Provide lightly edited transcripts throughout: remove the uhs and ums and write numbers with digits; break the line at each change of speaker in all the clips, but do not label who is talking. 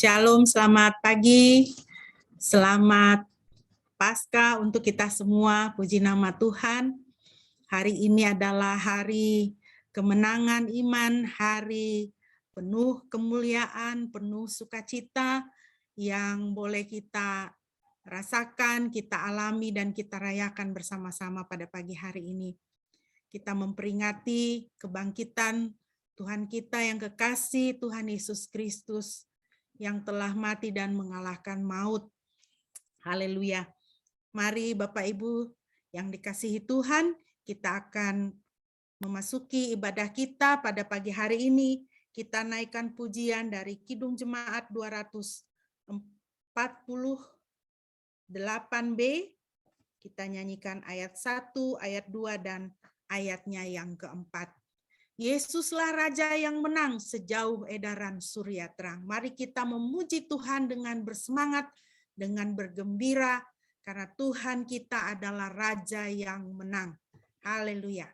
Shalom, selamat pagi, selamat Paskah untuk kita semua, puji nama Tuhan. Hari ini adalah hari kemenangan iman, hari penuh kemuliaan, penuh sukacita yang boleh kita rasakan, kita alami, dan kita rayakan bersama-sama pada pagi hari ini. Kita memperingati kebangkitan Tuhan kita yang kekasih, Tuhan Yesus Kristus, yang telah mati dan mengalahkan maut. Haleluya. Mari Bapak Ibu yang dikasihi Tuhan, kita akan memasuki ibadah kita pada pagi hari ini. Kita naikkan pujian dari Kidung Jemaat 248B. Kita nyanyikan ayat 1, ayat 2, dan ayatnya yang keempat. Yesuslah Raja yang menang sejauh edaran surya terang. Mari kita memuji Tuhan dengan bersemangat, dengan bergembira, karena Tuhan kita adalah Raja yang menang. Haleluya.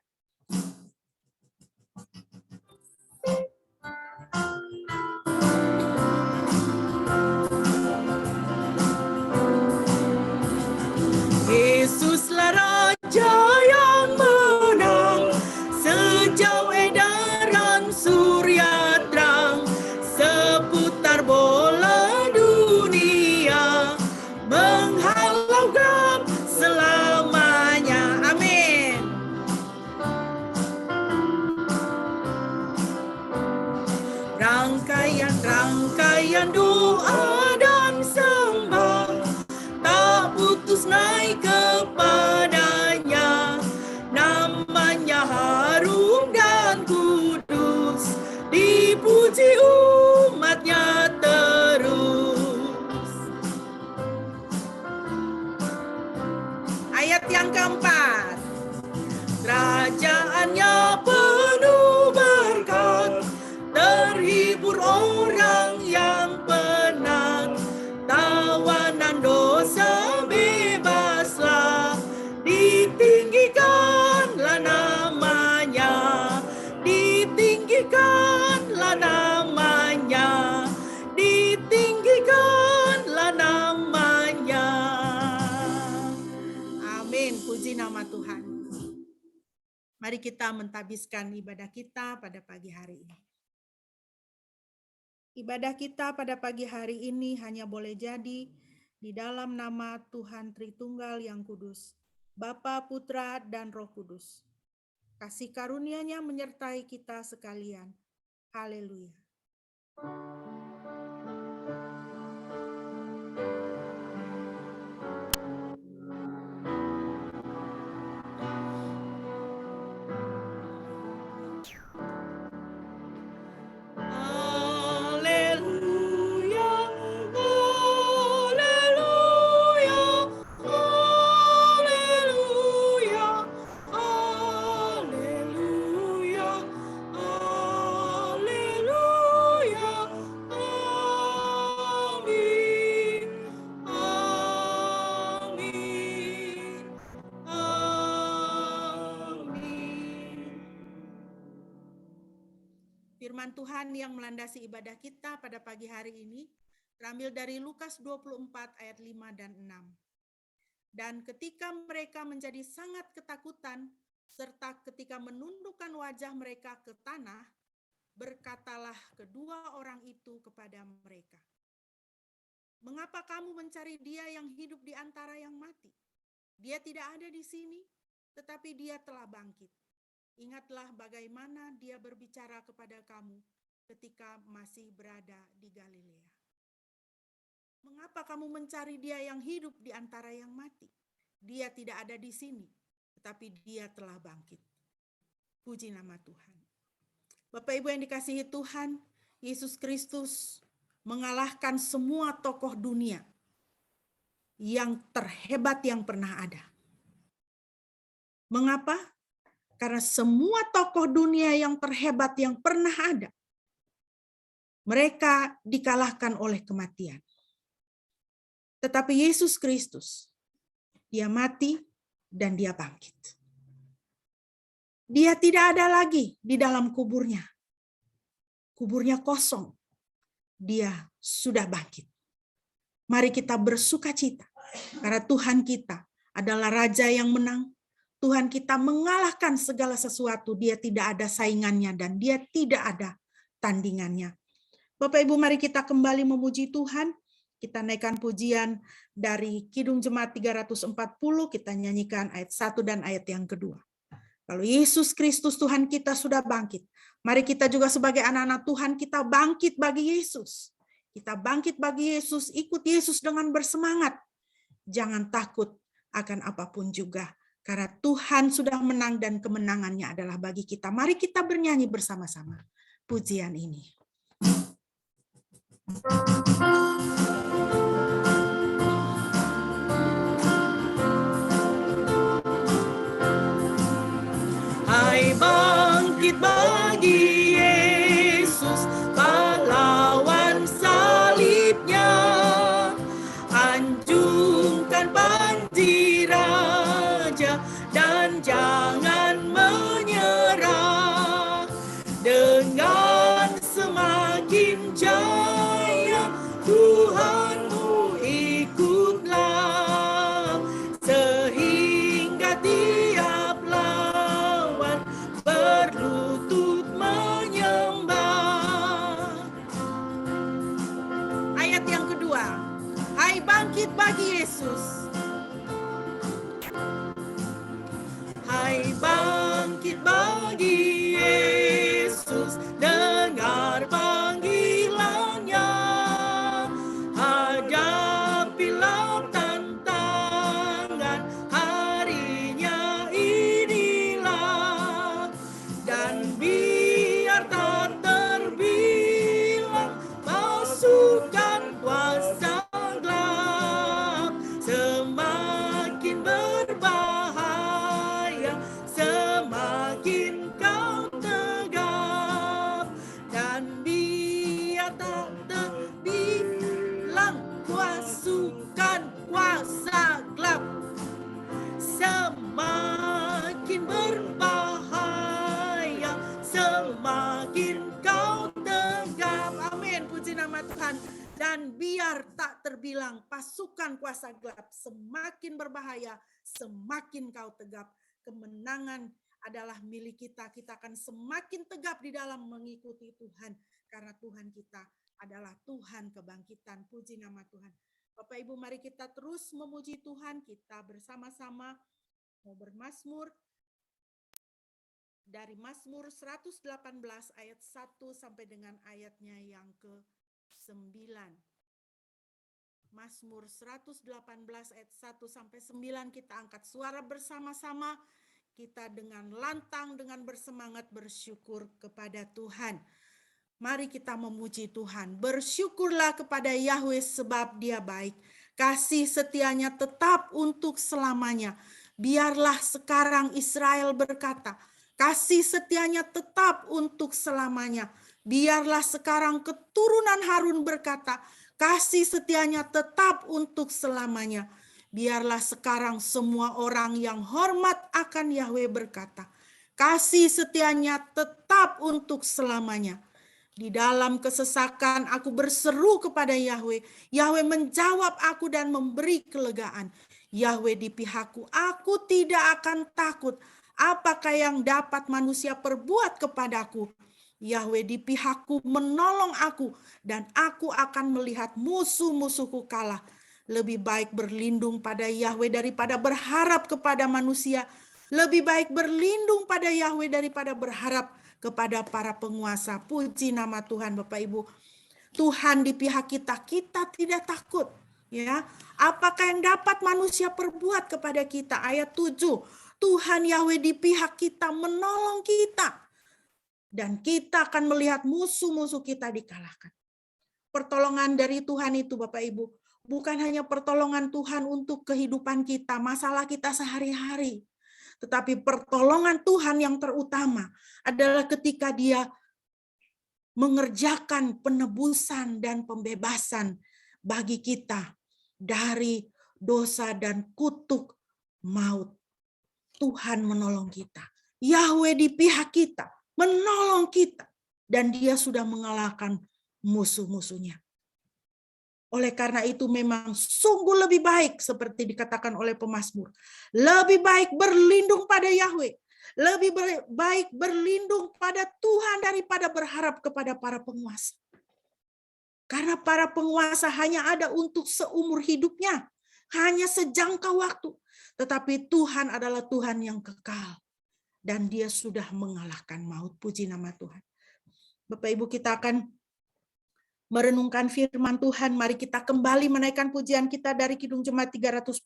Yesuslah Raja yang menang sejauh edaran surya terang, seputar bola dunia menghalau gelap selamanya. Amin. Rangkaian doa dan sembah tak putus naik kepadanya, namanya harum dan kudus, dipuji umatnya terus. Ayat yang keempat. Kerajaannya penuh berkat, terhibur orang yang penat, tawanan dosa bebaslah, ditinggikanlah namanya, ditinggikanlah namanya, ditinggikanlah namanya. Amin, puji nama Tuhan. Mari kita mentabiskan ibadah kita pada pagi hari ini. Ibadah kita pada pagi hari ini hanya boleh jadi di dalam nama Tuhan Tritunggal yang kudus, Bapa, Putra, dan Roh Kudus. Kasih karunia-Nya menyertai kita sekalian. Haleluya. Firman Tuhan yang melandasi ibadah kita pada pagi hari ini terambil dari Lukas 24 ayat 5 dan 6. Dan ketika mereka menjadi sangat ketakutan, serta ketika menundukkan wajah mereka ke tanah, berkatalah kedua orang itu kepada mereka, "Mengapa kamu mencari Dia yang hidup di antara yang mati? Dia tidak ada di sini, tetapi Dia telah bangkit. Ingatlah bagaimana Dia berbicara kepada kamu ketika masih berada di Galilea. Mengapa kamu mencari Dia yang hidup di antara yang mati? Dia tidak ada di sini, tetapi Dia telah bangkit." Puji nama Tuhan. Bapak Ibu yang dikasihi Tuhan, Yesus Kristus mengalahkan semua tokoh dunia yang terhebat yang pernah ada. Mengapa? Karena semua tokoh dunia yang terhebat yang pernah ada, mereka dikalahkan oleh kematian. Tetapi Yesus Kristus, Dia mati dan Dia bangkit. Dia tidak ada lagi di dalam kuburnya. Kuburnya kosong. Dia sudah bangkit. Mari kita bersuka cita, karena Tuhan kita adalah Raja yang menang. Tuhan kita mengalahkan segala sesuatu. Dia tidak ada saingannya dan dia tidak ada tandingannya. Bapak Ibu, mari kita kembali memuji Tuhan. Kita naikkan pujian dari Kidung Jemaat 340, kita nyanyikan ayat 1 dan ayat yang kedua. Kalau Yesus Kristus Tuhan kita sudah bangkit, mari kita juga sebagai anak-anak Tuhan, kita bangkit bagi Yesus. Kita bangkit bagi Yesus, ikut Yesus dengan bersemangat. Jangan takut akan apapun juga, karena Tuhan sudah menang dan kemenangannya adalah bagi kita. Mari kita bernyanyi bersama-sama pujian ini. Hai bangkit bagi Yesus, pahlawan salibnya, anjungkan panji raja dan jangan menyerah. Dengan semakin jaya Tuhanmu ikutlah, sehingga tiap lawan berlutut menyembah. Ayat yang kedua, hai bangkit bagi Yesus. Hai bangkit bagi Yesus, dengar panggilannya, hadapilah tantangan harinya inilah, dan biar tak terbilang pasukan kuasa gelap, semakin berbahaya, semakin kau tegap, dan biar tak terbilang pasukan kuasa gelap, semakin berbahaya, semakin kau tegap. Amin, puji nama Tuhan. Dan biar tak terbilang pasukan kuasa gelap, semakin berbahaya, semakin kau tegap. Kemenangan adalah milik kita. Kita akan semakin tegap di dalam mengikuti Tuhan, karena Tuhan kita adalah Tuhan kebangkitan. Puji nama Tuhan. Bapak Ibu, mari kita terus memuji Tuhan. Kita bersama-sama mau bermazmur dari Mazmur 118 ayat 1 sampai dengan ayatnya yang ke-9. Mazmur 118 ayat 1 sampai 9, kita angkat suara bersama-sama. Kita dengan lantang, dengan bersemangat bersyukur kepada Tuhan. Mari kita memuji Tuhan. Bersyukurlah kepada Yahweh sebab Dia baik. Kasih setianya tetap untuk selamanya. Biarlah sekarang Israel berkata, kasih setianya tetap untuk selamanya. Biarlah sekarang keturunan Harun berkata, kasih setianya tetap untuk selamanya. Biarlah sekarang semua orang yang hormat akan Yahweh berkata, kasih setianya tetap untuk selamanya. Di dalam kesesakan aku berseru kepada Yahweh. Yahweh menjawab aku dan memberi kelegaan. Yahweh di pihakku, aku tidak akan takut. Apakah yang dapat manusia perbuat kepadaku? Yahweh di pihakku menolong aku, dan aku akan melihat musuh-musuhku kalah. Lebih baik berlindung pada Yahweh daripada berharap kepada manusia. Lebih baik berlindung pada Yahweh daripada berharap kepada para penguasa. Puji nama Tuhan, Bapak Ibu. Tuhan di pihak kita, kita tidak takut. Ya, apakah yang dapat manusia perbuat kepada kita? Ayat 7. Tuhan Yahweh di pihak kita, menolong kita. Dan kita akan melihat musuh-musuh kita dikalahkan. Pertolongan dari Tuhan itu, Bapak Ibu, bukan hanya pertolongan Tuhan untuk kehidupan kita, masalah kita sehari-hari. Tetapi pertolongan Tuhan yang terutama adalah ketika Dia mengerjakan penebusan dan pembebasan bagi kita dari dosa dan kutuk maut. Tuhan menolong kita. Yahweh di pihak kita, menolong kita. Dan Dia sudah mengalahkan musuh-musuhnya. Oleh karena itu memang sungguh lebih baik seperti dikatakan oleh pemazmur. Lebih baik berlindung pada Yahweh. Lebih baik berlindung pada Tuhan daripada berharap kepada para penguasa. Karena para penguasa hanya ada untuk seumur hidupnya. Hanya sejangka waktu. Tetapi Tuhan adalah Tuhan yang kekal. Dan dia sudah mengalahkan maut. Puji nama Tuhan. Bapak Ibu, kita akan merenungkan firman Tuhan. Mari kita kembali menaikkan pujian kita dari Kidung Jemaat 340.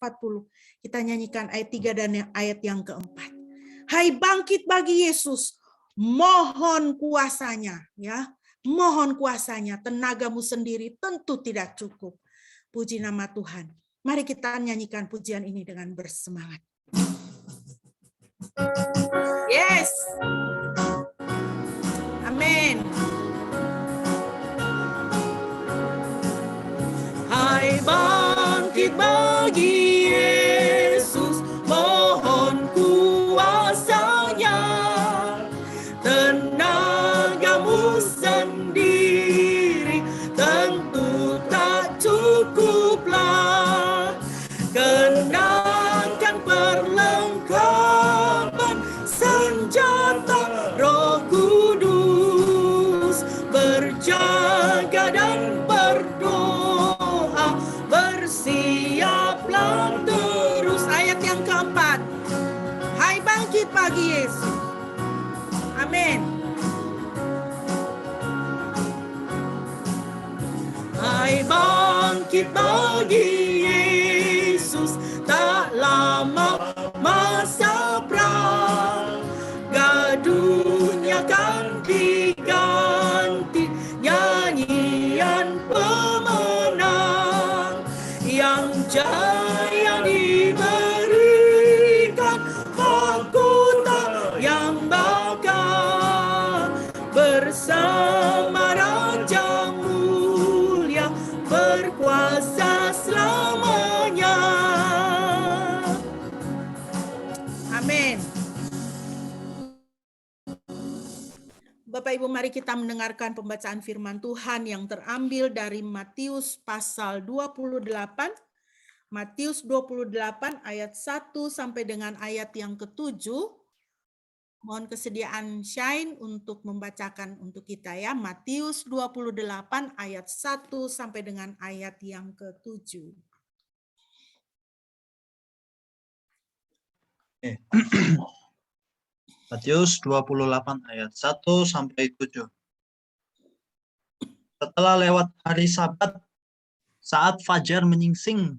Kita nyanyikan ayat 3 dan ayat yang keempat. Hai bangkit bagi Yesus, mohon kuasanya, ya. Mohon kuasanya, tenagamu sendiri tentu tidak cukup. Puji nama Tuhan. Mari kita nyanyikan pujian ini dengan bersemangat. Yes. Amin. Hai bangkit bagi Yesus, mohon kuasanya, tenagamu sendiri tentu tak cukuplah. Kenakan perlengkapan senjata Roh Kudus, berjaga dan berdoa, bersiaplah terus. Ayat yang keempat. Hai bangkit pagi Yesus. Amin. Hai bangkit pagi Yesus, tak lama masa perang, dunia kan diganti nyanyian pemenang, yang jaya diberikan mahkota yang bakal bersama Raja mulia berkuasa selamanya. Amin. Bapak Ibu, mari kita mendengarkan pembacaan firman Tuhan yang terambil dari Matius pasal 28. Matius 28 ayat 1 sampai dengan ayat yang ke-7. Mohon kesediaan Shine untuk membacakan untuk kita ya. Matius 28 ayat 1 sampai dengan ayat yang ke-7.
Matius 28 ayat 1 sampai 7. Setelah lewat hari Sabat, saat fajar menyingsing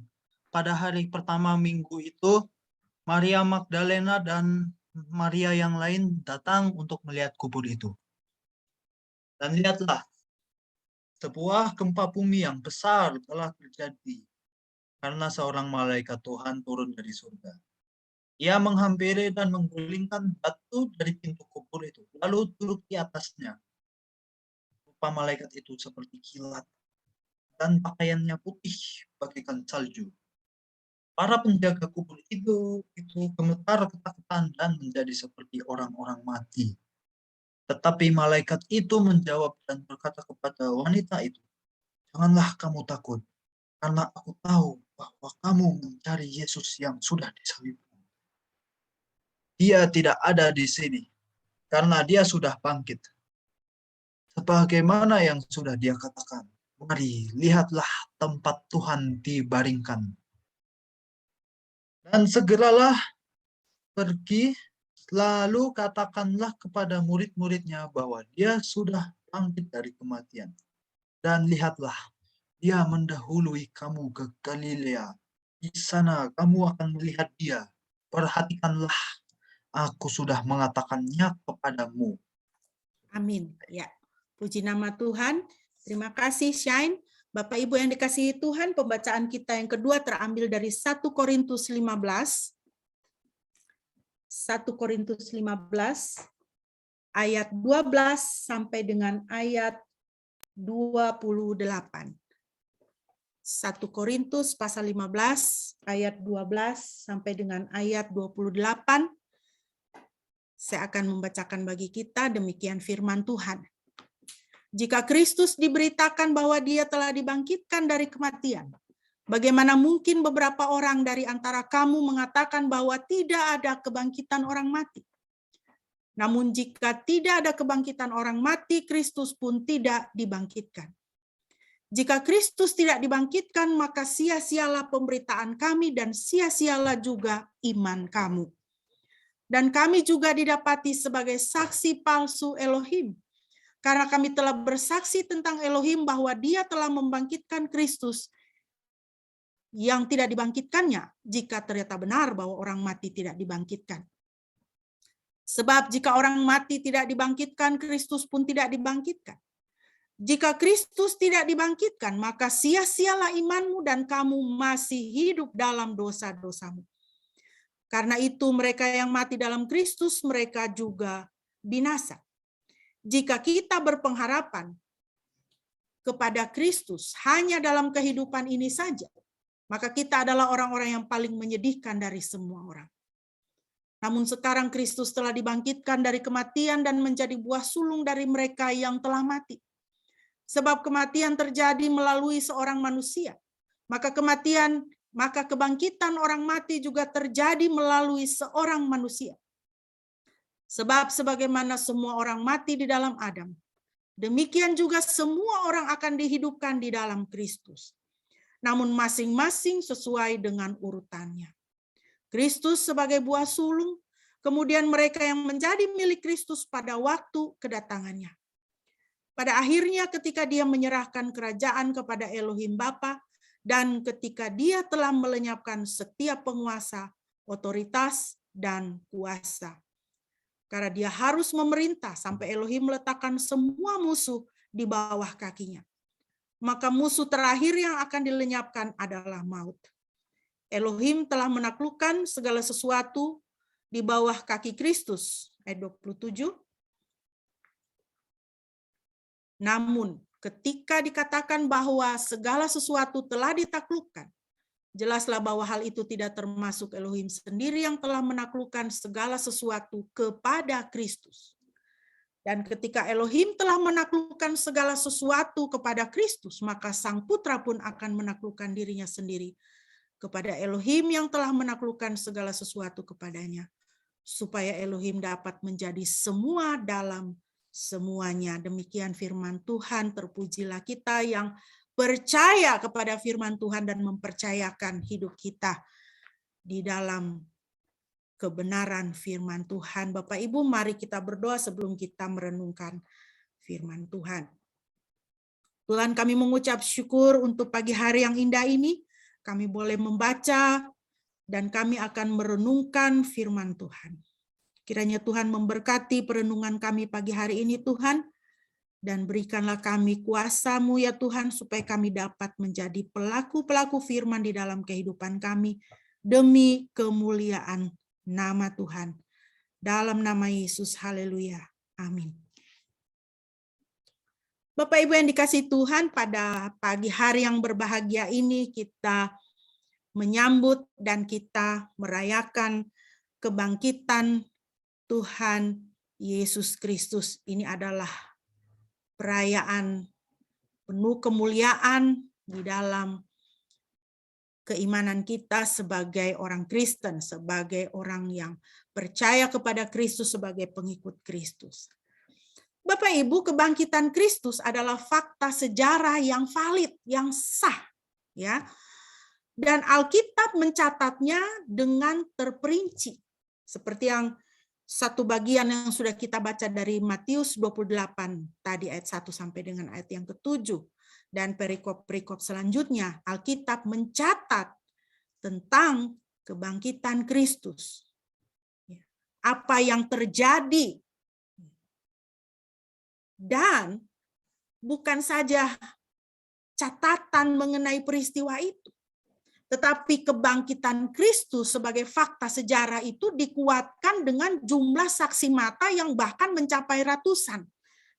pada hari pertama minggu itu, Maria Magdalena dan Maria yang lain datang untuk melihat kubur itu. Dan lihatlah, sebuah gempa bumi yang besar telah terjadi karena seorang malaikat Tuhan turun dari surga. Ia menghampiri dan menggulingkan batu dari pintu kubur itu, lalu duduk di atasnya. Rupa malaikat itu seperti kilat, dan pakaiannya putih bagaikan salju. Para penjaga kubur itu gemetar ketakutan dan menjadi seperti orang-orang mati. Tetapi malaikat itu menjawab dan berkata kepada wanita itu, "Janganlah kamu takut, karena aku tahu bahwa kamu mencari Yesus yang sudah disalibkan. Dia tidak ada di sini, karena dia sudah bangkit. Sebagaimana yang sudah dia katakan, mari lihatlah tempat Tuhan dibaringkan. Dan segeralah pergi, lalu katakanlah kepada murid-muridnya bahwa dia sudah bangkit dari kematian. Dan lihatlah, dia mendahului kamu ke Galilea. Di sana kamu akan melihat dia. Perhatikanlah, aku sudah mengatakannya kepadamu."
Amin. Ya, puji nama Tuhan. Terima kasih Shine. Bapak Ibu yang dikasihi Tuhan, pembacaan kita yang kedua terambil dari 1 Korintus 15. 1 Korintus 15 ayat 12 sampai dengan ayat 28. 1 Korintus pasal 15 ayat 12 sampai dengan ayat 28. Saya akan membacakan bagi kita demikian firman Tuhan. Jika Kristus diberitakan bahwa dia telah dibangkitkan dari kematian, bagaimana mungkin beberapa orang dari antara kamu mengatakan bahwa tidak ada kebangkitan orang mati? Namun jika tidak ada kebangkitan orang mati, Kristus pun tidak dibangkitkan. Jika Kristus tidak dibangkitkan, maka sia-sialah pemberitaan kami dan sia-sialah juga iman kamu. Dan kami juga didapati sebagai saksi palsu Elohim, karena kami telah bersaksi tentang Elohim bahwa dia telah membangkitkan Kristus yang tidak dibangkitkannya, jika ternyata benar bahwa orang mati tidak dibangkitkan. Sebab jika orang mati tidak dibangkitkan, Kristus pun tidak dibangkitkan. Jika Kristus tidak dibangkitkan, maka sia-sialah imanmu dan kamu masih hidup dalam dosa-dosamu. Karena itu mereka yang mati dalam Kristus, mereka juga binasa. Jika kita berpengharapan kepada Kristus hanya dalam kehidupan ini saja, maka kita adalah orang-orang yang paling menyedihkan dari semua orang. Namun sekarang Kristus telah dibangkitkan dari kematian dan menjadi buah sulung dari mereka yang telah mati. Sebab kematian terjadi melalui seorang manusia, maka kebangkitan orang mati juga terjadi melalui seorang manusia. Sebab sebagaimana semua orang mati di dalam Adam, demikian juga semua orang akan dihidupkan di dalam Kristus. Namun masing-masing sesuai dengan urutannya. Kristus sebagai buah sulung, kemudian mereka yang menjadi milik Kristus pada waktu kedatangannya. Pada akhirnya ketika dia menyerahkan kerajaan kepada Elohim Bapa, dan ketika dia telah melenyapkan setiap penguasa, otoritas, dan kuasa. Karena dia harus memerintah sampai Elohim meletakkan semua musuh di bawah kakinya. Maka musuh terakhir yang akan dilenyapkan adalah maut. Elohim telah menaklukkan segala sesuatu di bawah kaki Kristus. Ayat 27. Namun ketika dikatakan bahwa segala sesuatu telah ditaklukkan, jelaslah bahwa hal itu tidak termasuk Elohim sendiri yang telah menaklukkan segala sesuatu kepada Kristus. Dan ketika Elohim telah menaklukkan segala sesuatu kepada Kristus, maka Sang Putra pun akan menaklukkan dirinya sendiri kepada Elohim yang telah menaklukkan segala sesuatu kepadanya, supaya Elohim dapat menjadi semua dalam semuanya. Demikian firman Tuhan. Terpujilah kita yang percaya kepada firman Tuhan dan mempercayakan hidup kita di dalam kebenaran firman Tuhan. Bapak Ibu, mari kita berdoa sebelum kita merenungkan firman Tuhan. Tuhan, kami mengucap syukur untuk pagi hari yang indah ini. Kami boleh membaca dan kami akan merenungkan firman Tuhan. Kiranya Tuhan memberkati perenungan kami pagi hari ini, Tuhan. Dan berikanlah kami kuasa-Mu ya Tuhan, supaya kami dapat menjadi pelaku-pelaku firman di dalam kehidupan kami, demi kemuliaan nama Tuhan. Dalam nama Yesus, haleluya. Amin. Bapak Ibu yang dikasihi Tuhan, pada pagi hari yang berbahagia ini kita menyambut dan kita merayakan kebangkitan Tuhan Yesus Kristus. Ini adalah perayaan penuh kemuliaan di dalam keimanan kita sebagai orang Kristen, sebagai orang yang percaya kepada Kristus, sebagai pengikut Kristus. Bapak Ibu, kebangkitan Kristus adalah fakta sejarah yang valid, yang sah, ya. Dan Alkitab mencatatnya dengan terperinci. Seperti yang satu bagian yang sudah kita baca dari Matius 28 tadi ayat 1 sampai dengan ayat yang ke-7, dan perikop-perikop selanjutnya Alkitab mencatat tentang kebangkitan Kristus. Apa yang terjadi, dan bukan saja catatan mengenai peristiwa itu, tetapi kebangkitan Kristus sebagai fakta sejarah itu dikuatkan dengan jumlah saksi mata yang bahkan mencapai ratusan.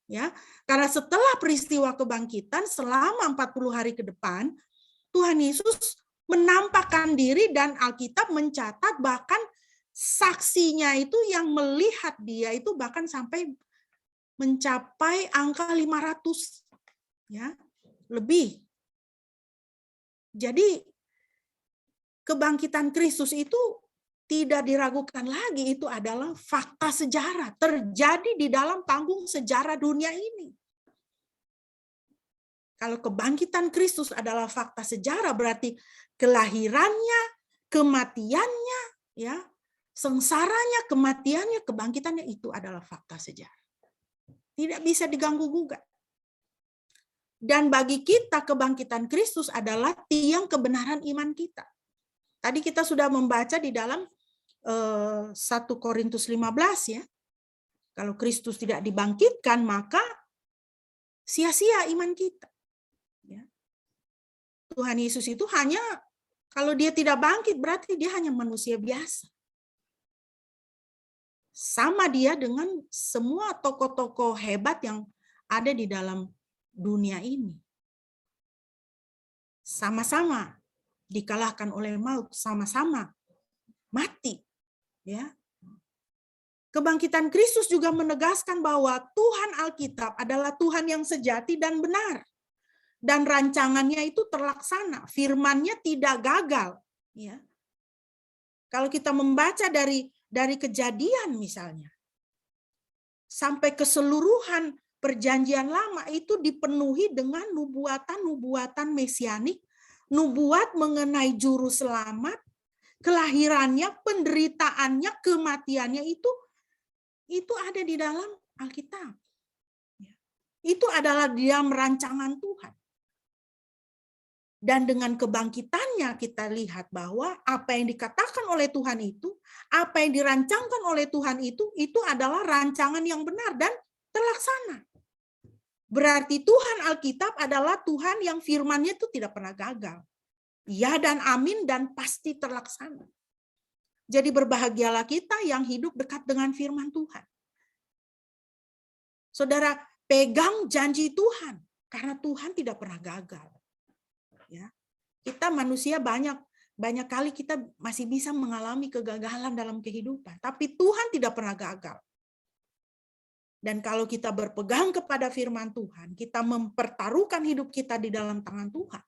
Ya, karena setelah peristiwa kebangkitan selama 40 hari ke depan, Tuhan Yesus menampakkan diri dan Alkitab mencatat bahkan saksinya itu yang melihat dia itu bahkan sampai mencapai angka 500, ya, lebih. Jadi kebangkitan Kristus itu tidak diragukan lagi, itu adalah fakta sejarah, terjadi di dalam panggung sejarah dunia ini. Kalau kebangkitan Kristus adalah fakta sejarah, berarti kelahirannya, kematiannya, ya, sengsaranya, kematiannya, kebangkitannya itu adalah fakta sejarah. Tidak bisa diganggu gugat. Dan bagi kita kebangkitan Kristus adalah tiang kebenaran iman kita. Tadi kita sudah membaca di dalam 1 Korintus 15 ya. Kalau Kristus tidak dibangkitkan, maka sia-sia iman kita. Ya. Tuhan Yesus itu hanya, kalau dia tidak bangkit, berarti dia hanya manusia biasa. Sama dia dengan semua tokoh-tokoh hebat yang ada di dalam dunia ini. Sama-sama dikalahkan oleh maut, sama-sama mati. Ya. Kebangkitan Kristus juga menegaskan bahwa Tuhan Alkitab adalah Tuhan yang sejati dan benar. Dan rancangannya itu terlaksana, firman-Nya tidak gagal. Ya. Kalau kita membaca dari Kejadian misalnya, sampai keseluruhan Perjanjian Lama itu dipenuhi dengan nubuatan-nubuatan mesianik, nubuat mengenai juru selamat, kelahirannya, penderitaannya, kematiannya itu ada di dalam Alkitab. Itu adalah di dalam rancangan Tuhan. Dan dengan kebangkitannya kita lihat bahwa apa yang dikatakan oleh Tuhan itu, apa yang dirancangkan oleh Tuhan itu adalah rancangan yang benar dan terlaksana. Berarti Tuhan Alkitab adalah Tuhan yang firman-Nya itu tidak pernah gagal. Ya dan amin dan pasti terlaksana. Jadi berbahagialah kita yang hidup dekat dengan firman Tuhan. Saudara, pegang janji Tuhan, karena Tuhan tidak pernah gagal. Ya. Kita manusia banyak kali kita masih bisa mengalami kegagalan dalam kehidupan, tapi Tuhan tidak pernah gagal. Dan kalau kita berpegang kepada firman Tuhan, kita mempertaruhkan hidup kita di dalam tangan Tuhan,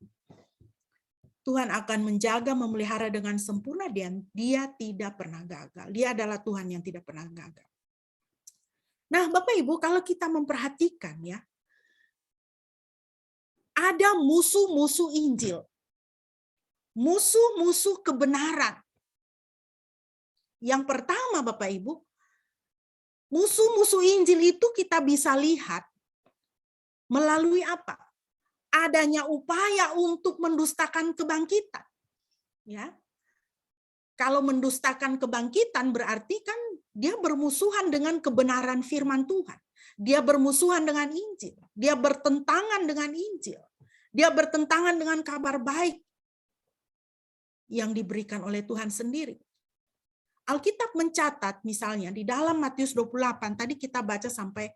Tuhan akan menjaga, memelihara dengan sempurna, dan Dia tidak pernah gagal. Dia adalah Tuhan yang tidak pernah gagal. Nah, Bapak Ibu, kalau kita memperhatikan ya, ada musuh-musuh Injil. Musuh-musuh kebenaran. Yang pertama, Bapak Ibu, musuh-musuh Injil itu kita bisa lihat melalui apa? Adanya upaya untuk mendustakan kebangkitan. Ya. Kalau mendustakan kebangkitan berarti kan dia bermusuhan dengan kebenaran firman Tuhan. Dia bermusuhan dengan Injil. Dia bertentangan dengan Injil. Dia bertentangan dengan kabar baik yang diberikan oleh Tuhan sendiri. Alkitab mencatat misalnya di dalam Matius 28, tadi kita baca sampai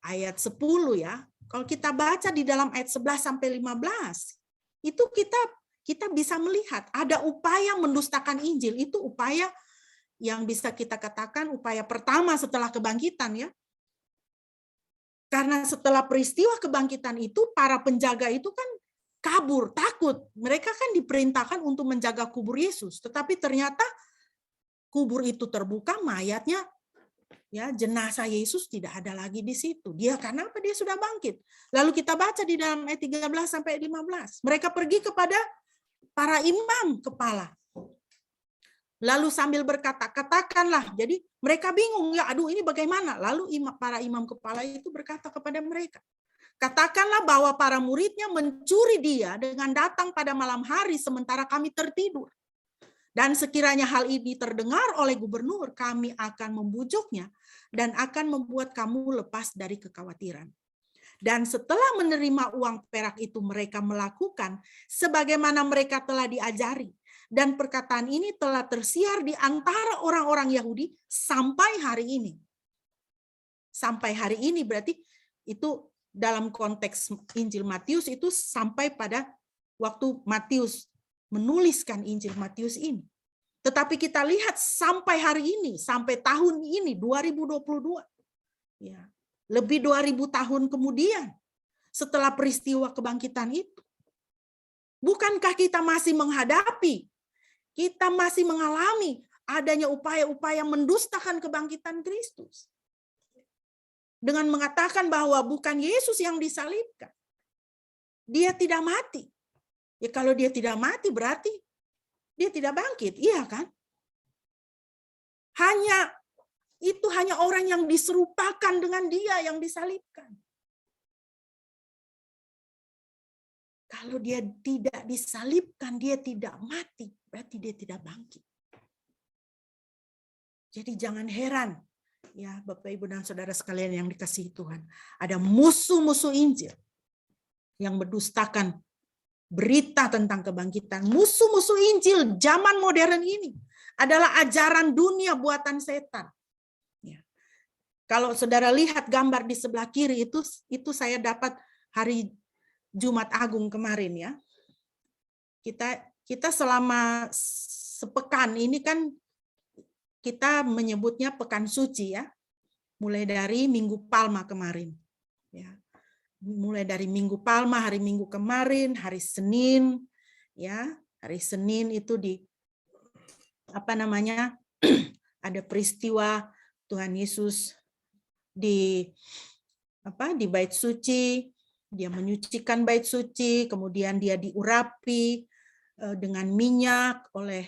ayat 10 ya. Kalau kita baca di dalam ayat 11 sampai 15, itu kita bisa melihat ada upaya mendustakan Injil. Itu upaya yang bisa kita katakan upaya pertama setelah kebangkitan ya. Karena setelah peristiwa kebangkitan itu, para penjaga itu kan kabur, takut. Mereka kan diperintahkan untuk menjaga kubur Yesus. Tetapi ternyata kubur itu terbuka, mayatnya, ya, jenazah Yesus tidak ada lagi di situ. Dia karena apa? Dia sudah bangkit. Lalu kita baca di dalam ayat 13 sampai 15. Mereka pergi kepada para imam kepala. Lalu sambil berkata, katakanlah. Jadi mereka bingung, ya aduh ini bagaimana? Lalu para imam kepala itu berkata kepada mereka, katakanlah bahwa para muridnya mencuri dia dengan datang pada malam hari sementara kami tertidur. Dan sekiranya hal ini terdengar oleh gubernur, kami akan membujuknya dan akan membuat kamu lepas dari kekhawatiran. Dan setelah menerima uang perak itu, mereka melakukan sebagaimana mereka telah diajari. Dan perkataan ini telah tersiar di antara orang-orang Yahudi sampai hari ini. Sampai hari ini berarti itu dalam konteks Injil Matius itu sampai pada waktu Matius menuliskan Injil Matius ini. Tetapi kita lihat sampai hari ini, sampai tahun ini 2022. Ya. Lebih 2000 tahun kemudian setelah peristiwa kebangkitan itu. Bukankah kita masih menghadapi, kita masih mengalami adanya upaya-upaya mendustakan kebangkitan Kristus? Dengan mengatakan bahwa bukan Yesus yang disalibkan. Dia tidak mati. Ya kalau dia tidak mati berarti dia tidak bangkit, iya kan? Hanya orang yang diserupakan dengan dia yang disalibkan. Kalau dia tidak disalibkan, dia tidak mati, berarti dia tidak bangkit. Jadi jangan heran, ya Bapak, Ibu, dan saudara sekalian yang dikasihi Tuhan. Ada musuh-musuh Injil yang mendustakan berita tentang kebangkitan. Musuh-musuh Injil zaman modern ini adalah ajaran dunia buatan setan. Ya. Kalau saudara lihat gambar di sebelah kiri itu saya dapat hari Jumat Agung kemarin ya. Kita selama sepekan ini kan kita menyebutnya Pekan Suci ya. Mulai dari Minggu Palma kemarin. Ya. Mulai dari Minggu Palma, hari Minggu kemarin, hari Senin ya. Hari Senin itu ada peristiwa Tuhan Yesus di bait suci, dia menyucikan bait suci, kemudian dia diurapi dengan minyak oleh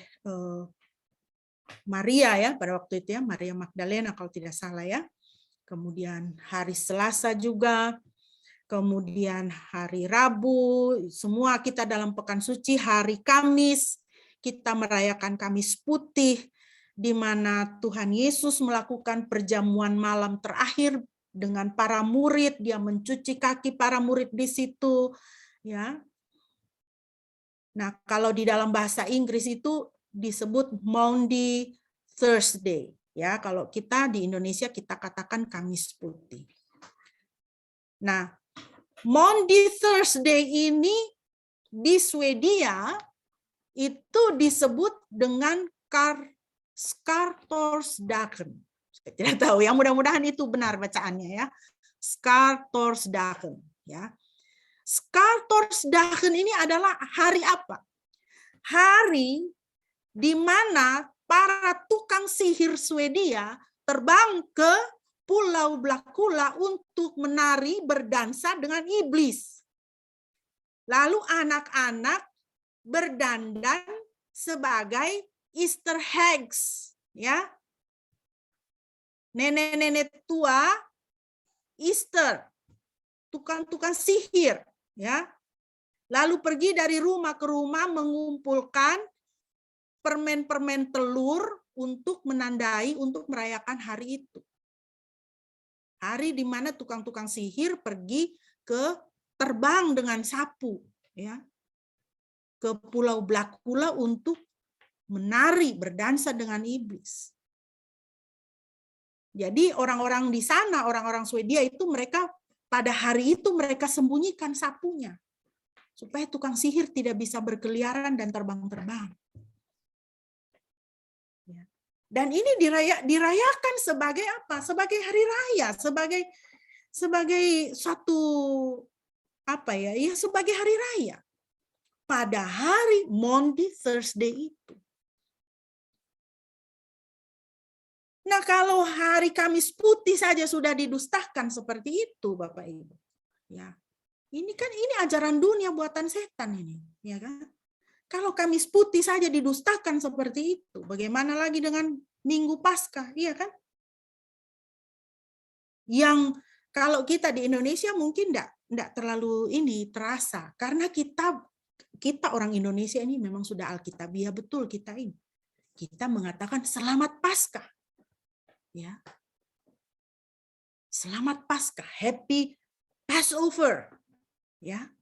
Maria ya pada waktu itu ya, Maria Magdalena kalau tidak salah ya. Kemudian hari Selasa juga, kemudian hari Rabu, semua kita dalam pekan suci. Hari Kamis kita merayakan Kamis Putih, di mana Tuhan Yesus melakukan perjamuan malam terakhir dengan para murid, dia mencuci kaki para murid di situ, ya. Nah, kalau di dalam bahasa Inggris itu disebut Maundy Thursday, ya. Kalau kita di Indonesia kita katakan Kamis Putih. Nah, Maundy Thursday ini di Swedia itu disebut dengan Skartorsdagen. Saya tidak tahu ya, mudah-mudahan itu benar bacaannya ya. Skartorsdagen ya. Skartorsdagen ini adalah hari apa? Hari di mana para tukang sihir Swedia terbang ke Pulau Blakula untuk menari berdansa dengan iblis. Lalu anak-anak berdandan sebagai Easter eggs, ya. Nenek-nenek tua Easter, tukang-tukang sihir, ya. Lalu pergi dari rumah ke rumah mengumpulkan permen-permen telur untuk menandai, untuk merayakan hari itu. Hari di mana tukang-tukang sihir pergi terbang dengan sapu, ya, ke Pulau Blakula untuk menari, berdansa dengan iblis. Jadi orang-orang di sana, orang-orang Swedia itu mereka pada hari itu mereka sembunyikan sapunya. Supaya tukang sihir tidak bisa berkeliaran dan terbang-terbang. Dan ini dirayakan sebagai apa? Sebagai hari raya, sebagai suatu apa ya? Ya sebagai hari raya. Pada hari Maundy Thursday itu. Nah, kalau hari Kamis Putih saja sudah didustakan seperti itu, Bapak Ibu. Ya. Ini ajaran dunia buatan setan ini, ya kan? Kalau Kamis Putih saja didustakan seperti itu, bagaimana lagi dengan Minggu Paskah, iya kan? Yang kalau kita di Indonesia mungkin enggak terlalu ini terasa, karena kita orang Indonesia ini memang sudah Alkitabiah betul kita ini. Kita mengatakan Selamat Paskah. Ya. Selamat Paskah, Happy Passover. Ya.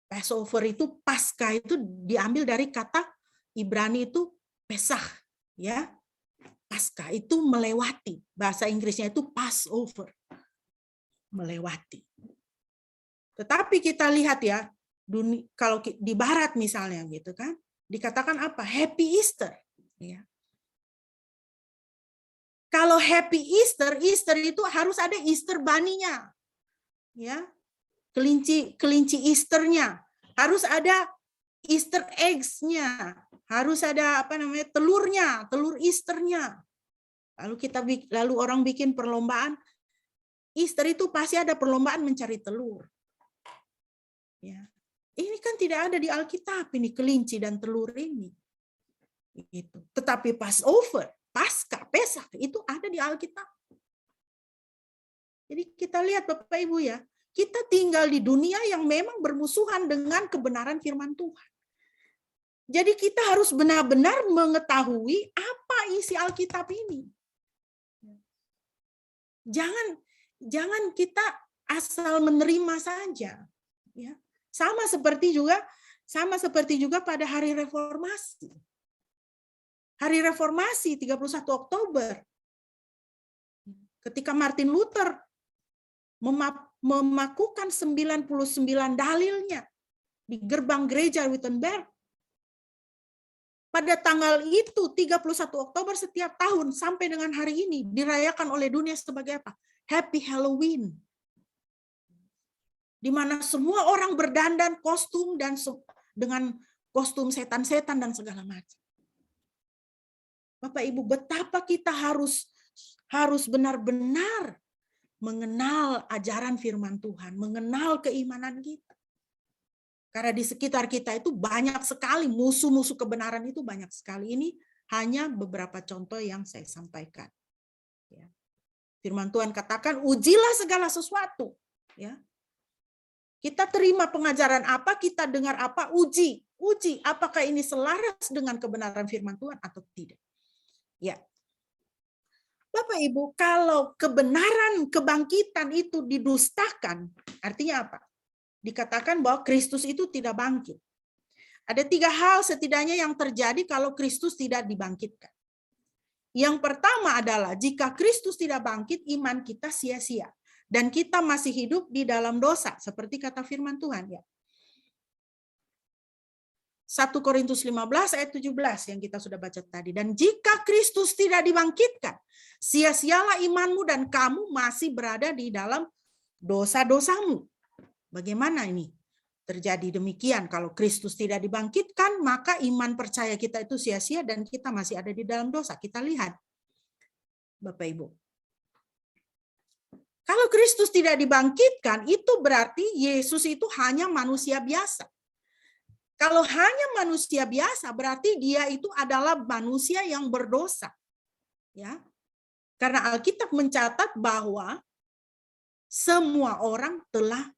Passover itu Paskah itu diambil dari kata Ibrani itu Pesach, ya. Paskah itu melewati. Bahasa Inggrisnya itu Passover. Melewati. Tetapi kita lihat ya, kalau di barat misalnya gitu kan, dikatakan apa? Happy Easter, ya. Kalau happy Easter, Easter itu harus ada Easter bunny-nya. Ya. Kelinci Easter-nya. Harus ada Easter eggs-nya. Harus ada telurnya, telur Easter-nya. Lalu orang bikin perlombaan Easter itu pasti ada perlombaan mencari telur. Ya. Ini kan tidak ada di Alkitab ini kelinci dan telur ini. Gitu. Tetapi Passover, Paskah, Pesak itu ada di Alkitab. Jadi kita lihat Bapak Ibu ya, kita tinggal di dunia yang memang bermusuhan dengan kebenaran firman Tuhan. Jadi kita harus benar-benar mengetahui apa isi Alkitab ini. Jangan kita asal menerima saja. Ya. Sama seperti juga pada hari reformasi. Hari reformasi 31 Oktober. Ketika Martin Luther memakukan 99 dalilnya di gerbang gereja Wittenberg. Pada tanggal itu 31 Oktober setiap tahun sampai dengan hari ini dirayakan oleh dunia sebagai apa? Happy Halloween. Di mana semua orang berdandan kostum dan dengan kostum setan-setan dan segala macam. Bapak Ibu, betapa kita harus benar-benar mengenal ajaran firman Tuhan, mengenal keimanan kita. Karena di sekitar kita itu banyak sekali musuh-musuh kebenaran itu banyak sekali. Ini hanya beberapa contoh yang saya sampaikan. Ya. Firman Tuhan katakan, ujilah segala sesuatu. Ya. Kita terima pengajaran apa, kita dengar apa, uji. Apakah ini selaras dengan kebenaran firman Tuhan atau tidak. Ya. Bapak Ibu, kalau kebenaran kebangkitan itu didustakan, artinya apa? Dikatakan bahwa Kristus itu tidak bangkit. Ada 3 hal setidaknya yang terjadi kalau Kristus tidak dibangkitkan. Yang pertama adalah jika Kristus tidak bangkit, iman kita sia-sia. Dan kita masih hidup di dalam dosa, seperti kata firman Tuhan. Ya. 1 Korintus 15 ayat 17 yang kita sudah baca tadi. Dan jika Kristus tidak dibangkitkan, sia-sialah imanmu dan kamu masih berada di dalam dosa-dosamu. Bagaimana ini terjadi demikian? Kalau Kristus tidak dibangkitkan, maka iman percaya kita itu sia-sia dan kita masih ada di dalam dosa. Kita lihat, Bapak Ibu. Kalau Kristus tidak dibangkitkan, itu berarti Yesus itu hanya manusia biasa. Kalau hanya manusia biasa, berarti dia itu adalah manusia yang berdosa. Ya. Karena Alkitab mencatat bahwa semua orang telah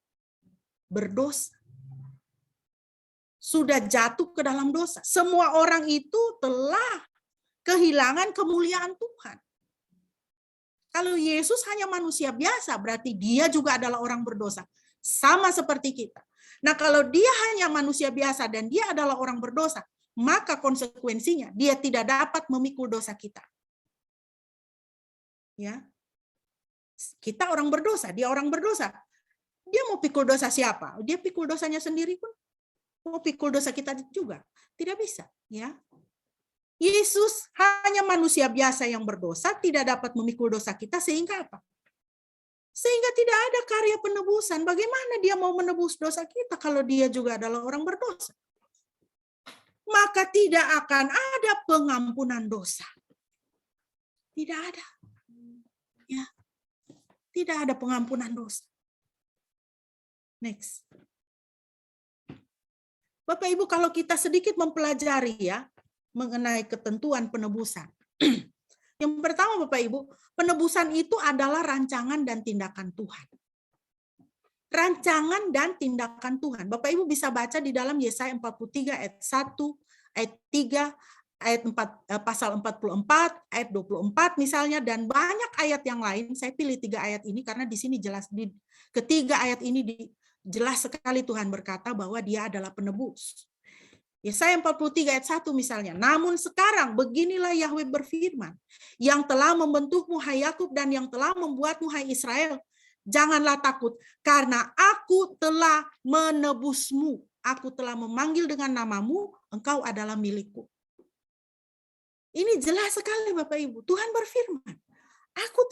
berdosa. Sudah jatuh ke dalam dosa. Semua orang itu telah kehilangan kemuliaan Tuhan. Kalau Yesus hanya manusia biasa, berarti dia juga adalah orang berdosa. Sama seperti kita. Nah, kalau dia hanya manusia biasa dan dia adalah orang berdosa, maka konsekuensinya dia tidak dapat memikul dosa kita. Ya. Kita orang berdosa, dia orang berdosa. Dia mau pikul dosa siapa? Dia pikul dosanya sendiri pun mau pikul dosa kita juga. Tidak bisa, ya. Yesus hanya manusia biasa yang berdosa, tidak dapat memikul dosa kita sehingga apa? Sehingga tidak ada karya penebusan. Bagaimana dia mau menebus dosa kita kalau dia juga adalah orang berdosa? Maka tidak akan ada pengampunan dosa. Tidak ada. Ya. Tidak ada pengampunan dosa. Next. Bapak Ibu, kalau kita sedikit mempelajari ya mengenai ketentuan penebusan. Yang pertama Bapak Ibu, penebusan itu adalah rancangan dan tindakan Tuhan. Rancangan dan tindakan Tuhan. Bapak Ibu bisa baca di dalam Yesaya 43 ayat 1, ayat 3, ayat 4, pasal 44, ayat 24 misalnya, dan banyak ayat yang lain. Saya pilih 3 ayat ini karena di sini jelas, di ketiga ayat ini jelas sekali Tuhan berkata bahwa dia adalah penebus. Yesaya 43 ayat 1 misalnya. Namun sekarang beginilah Yahweh berfirman, yang telah membentukmu hai Yakub dan yang telah membuatmu hai Israel, janganlah takut karena aku telah menebusmu. Aku telah memanggil dengan namamu, engkau adalah milikku. Ini jelas sekali Bapak Ibu. Tuhan berfirman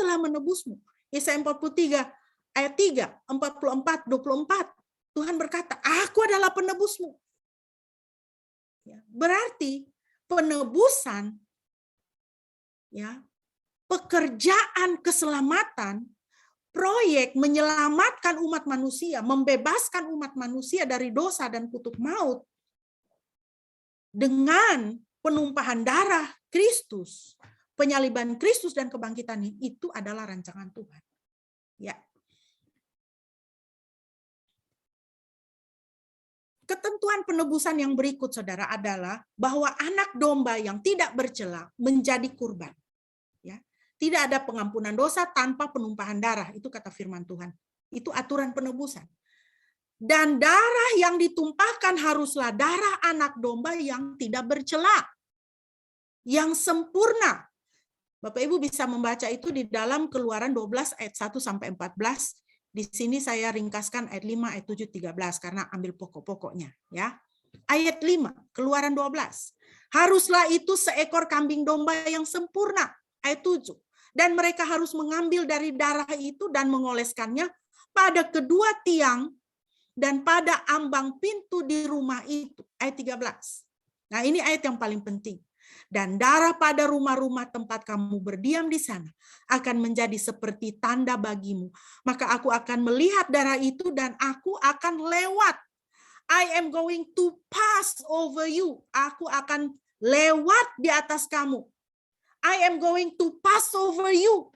telah menebusmu. Yesaya 43 ayat 3, 44, 24. Tuhan berkata, aku adalah penebusmu. Ya, berarti penebusan, ya, pekerjaan keselamatan, proyek menyelamatkan umat manusia, membebaskan umat manusia dari dosa dan kutuk maut dengan penumpahan darah Kristus, penyaliban Kristus dan kebangkitannya, itu adalah rancangan Tuhan. Ya. Ketentuan penebusan yang berikut, saudara, adalah bahwa anak domba yang tidak bercela menjadi kurban. Ya. Tidak ada pengampunan dosa tanpa penumpahan darah. Itu kata firman Tuhan. Itu aturan penebusan. Dan darah yang ditumpahkan haruslah darah anak domba yang tidak bercela. Yang sempurna. Bapak Ibu bisa membaca itu di dalam Keluaran 12 ayat 1 sampai 14. Di sini saya ringkaskan ayat 5, ayat 7, 13 karena ambil pokok-pokoknya, ya. Ayat 5, Keluaran 12. Haruslah itu seekor kambing domba yang sempurna. Ayat 7. Dan mereka harus mengambil dari darah itu dan mengoleskannya pada kedua tiang dan pada ambang pintu di rumah itu. Ayat 13. Nah, ini ayat yang paling penting. Dan darah pada rumah-rumah tempat kamu berdiam di sana akan menjadi seperti tanda bagimu. Maka aku akan melihat darah itu dan aku akan lewat. I am going to pass over you. Aku akan lewat di atas kamu. I am going to pass over you.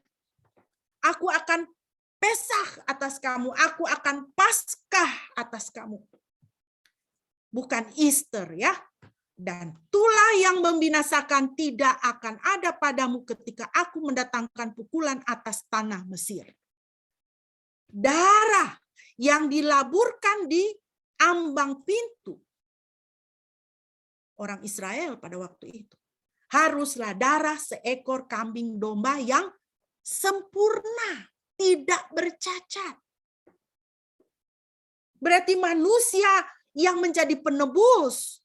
Aku akan pesah atas kamu. Aku akan paskah atas kamu. Bukan Easter, ya. Dan tulah yang membinasakan tidak akan ada padamu ketika aku mendatangkan pukulan atas tanah Mesir. Darah yang dilaburkan di ambang pintu orang Israel pada waktu itu haruslah darah seekor kambing domba yang sempurna, tidak bercacat. Berarti manusia yang menjadi penebus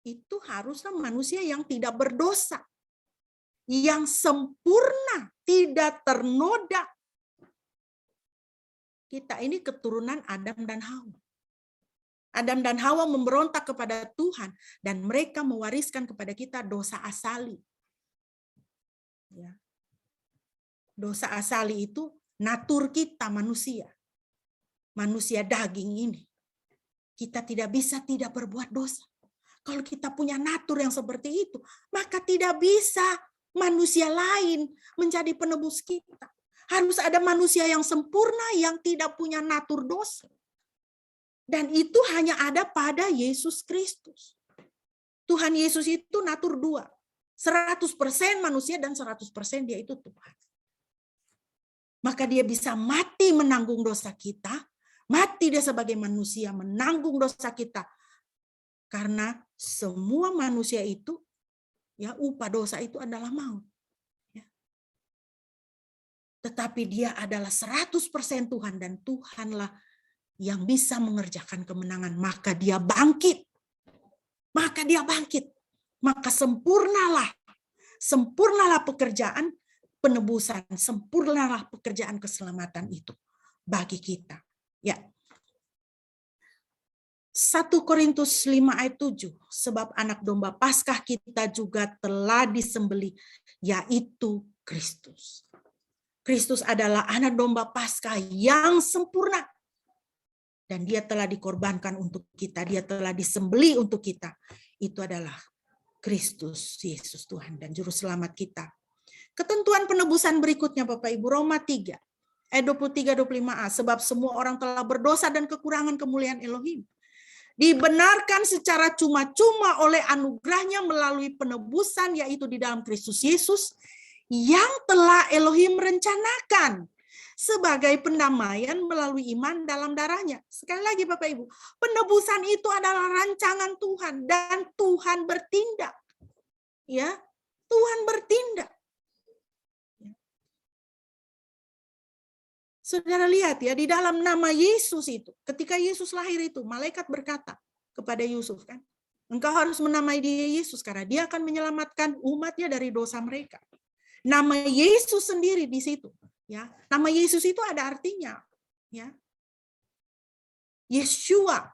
itu haruslah manusia yang tidak berdosa, yang sempurna, tidak ternoda. Kita ini keturunan Adam dan Hawa. Adam dan Hawa memberontak kepada Tuhan dan mereka mewariskan kepada kita dosa asali. Ya. Dosa asali itu natur kita manusia. Manusia daging ini. Kita tidak bisa tidak berbuat dosa. Kalau kita punya natur yang seperti itu, maka tidak bisa manusia lain menjadi penebus kita. Harus ada manusia yang sempurna yang tidak punya natur dosa. Dan itu hanya ada pada Yesus Kristus. Tuhan Yesus itu natur dua. 100% manusia dan 100% dia itu Tuhan. Maka dia bisa mati menanggung dosa kita. Mati dia sebagai manusia menanggung dosa kita. Karena semua manusia itu, ya, upah dosa itu adalah maut. Ya. Tetapi dia adalah 100% Tuhan dan Tuhanlah yang bisa mengerjakan kemenangan. Maka dia bangkit. Maka dia bangkit. Maka sempurnalah pekerjaan penebusan, sempurnalah pekerjaan keselamatan itu bagi kita. Ya. 1 Korintus 5 ayat 7, sebab anak domba Paskah kita juga telah disembelih, yaitu Kristus. Kristus adalah anak domba Paskah yang sempurna. Dan dia telah dikorbankan untuk kita, dia telah disembelih untuk kita. Itu adalah Kristus Yesus Tuhan dan Juru Selamat kita. Ketentuan penebusan berikutnya Bapak Ibu, Roma 3, ayat 23-25a, sebab semua orang telah berdosa dan kekurangan kemuliaan Elohim. Dibenarkan secara cuma-cuma oleh anugerahnya melalui penebusan, yaitu di dalam Kristus Yesus, yang telah Elohim rencanakan sebagai pendamaian melalui iman dalam darahnya. Sekali lagi Bapak Ibu, penebusan itu adalah rancangan Tuhan dan Tuhan bertindak. Ya, Tuhan bertindak. Saudara lihat ya, di dalam nama Yesus itu, ketika Yesus lahir itu, malaikat berkata kepada Yusuf, kan, engkau harus menamai dia Yesus karena dia akan menyelamatkan umatnya dari dosa mereka. Nama Yesus sendiri di situ, ya. Nama Yesus itu ada artinya, ya. Yeshua.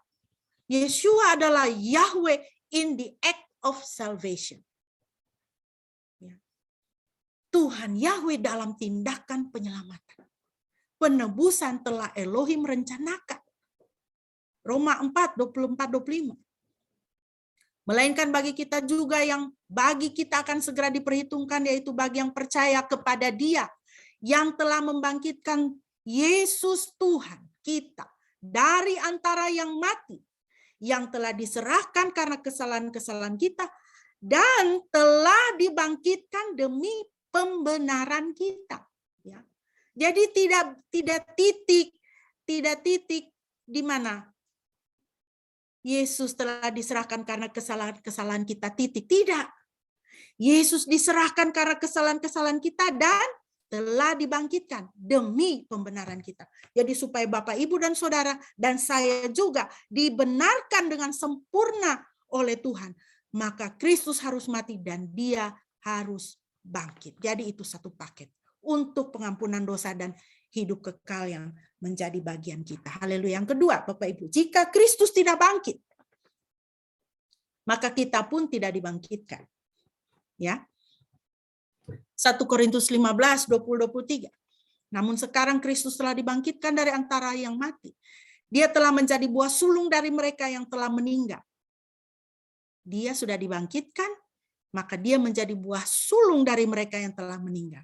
Yeshua adalah Yahweh in the act of salvation. Ya. Tuhan Yahweh dalam tindakan penyelamatan. Penebusan telah Elohim rencanakan. Roma 4, 24-25. Melainkan bagi kita juga yang bagi kita akan segera diperhitungkan, yaitu bagi yang percaya kepada Dia yang telah membangkitkan Yesus Tuhan kita dari antara yang mati, yang telah diserahkan karena kesalahan-kesalahan kita, dan telah dibangkitkan demi pembenaran kita. Ya. Jadi tidak titik di mana Yesus telah diserahkan karena kesalahan-kesalahan kita, titik. Tidak. Yesus diserahkan karena kesalahan-kesalahan kita dan telah dibangkitkan demi pembenaran kita. Jadi supaya Bapak, Ibu, dan Saudara, dan saya juga dibenarkan dengan sempurna oleh Tuhan, maka Kristus harus mati dan Dia harus bangkit. Jadi itu satu paket untuk pengampunan dosa dan hidup kekal yang menjadi bagian kita. Haleluya. Yang kedua, Bapak Ibu, jika Kristus tidak bangkit, maka kita pun tidak dibangkitkan. Ya. 1 Korintus 15, 20-23. Namun sekarang Kristus telah dibangkitkan dari antara yang mati. Dia telah menjadi buah sulung dari mereka yang telah meninggal. Dia sudah dibangkitkan, maka dia menjadi buah sulung dari mereka yang telah meninggal.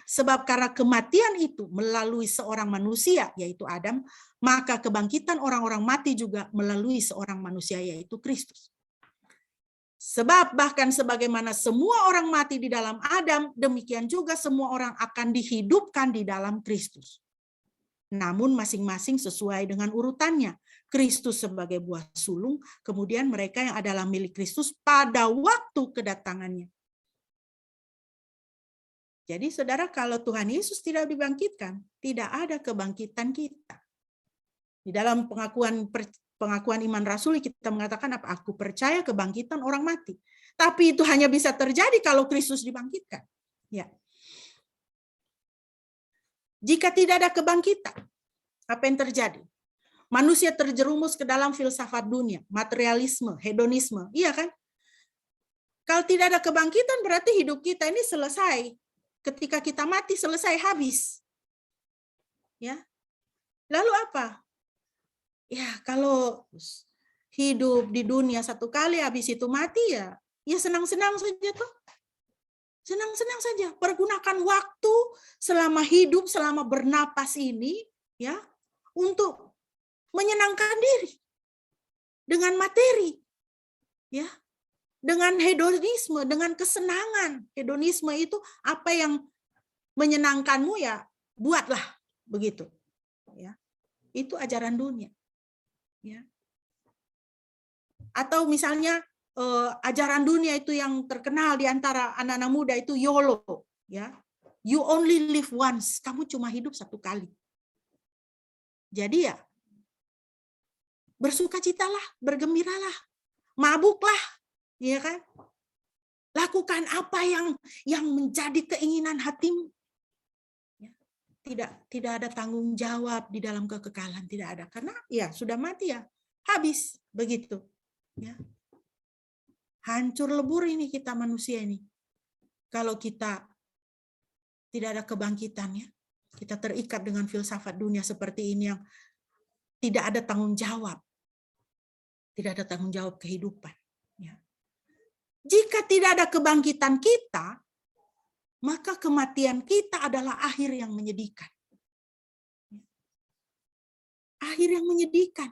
Sebab karena kematian itu melalui seorang manusia, yaitu Adam, maka kebangkitan orang-orang mati juga melalui seorang manusia, yaitu Kristus. Sebab bahkan sebagaimana semua orang mati di dalam Adam, demikian juga semua orang akan dihidupkan di dalam Kristus. Namun masing-masing sesuai dengan urutannya. Kristus sebagai buah sulung, kemudian mereka yang adalah milik Kristus pada waktu kedatangannya. Jadi saudara, kalau Tuhan Yesus tidak dibangkitkan, tidak ada kebangkitan kita. Di dalam pengakuan iman rasuli kita mengatakan apa? Aku percaya kebangkitan orang mati. Tapi itu hanya bisa terjadi kalau Kristus dibangkitkan. Ya. Jika tidak ada kebangkitan, apa yang terjadi? Manusia terjerumus ke dalam filsafat dunia, materialisme, hedonisme. Iya kan? Kalau tidak ada kebangkitan berarti hidup kita ini selesai. Ketika kita mati selesai, habis. Ya. Lalu apa? Ya, kalau hidup di dunia satu kali habis itu mati ya senang-senang saja tuh. Senang-senang saja. Pergunakan waktu selama hidup, selama bernapas ini ya untuk menyenangkan diri dengan materi. Ya. Dengan hedonisme, dengan kesenangan. Hedonisme itu apa yang menyenangkanmu ya buatlah begitu. Ya. Itu ajaran dunia. Ya. Atau misalnya ajaran dunia itu yang terkenal di antara anak-anak muda itu YOLO. Ya. You only live once. Kamu cuma hidup satu kali. Jadi ya bersukacitalah, bergembiralah, mabuklah. Iya kan? Lakukan apa yang menjadi keinginan hatimu. Ya. Tidak ada tanggung jawab di dalam kekekalan, tidak ada. Karena ya sudah mati ya, habis begitu. Ya. Hancur lebur ini kita manusia ini. Kalau kita tidak ada kebangkitannya, kita terikat dengan filsafat dunia seperti ini yang tidak ada tanggung jawab. Tidak ada tanggung jawab kehidupan. Ya. Jika tidak ada kebangkitan kita, maka kematian kita adalah akhir yang menyedihkan. Akhir yang menyedihkan.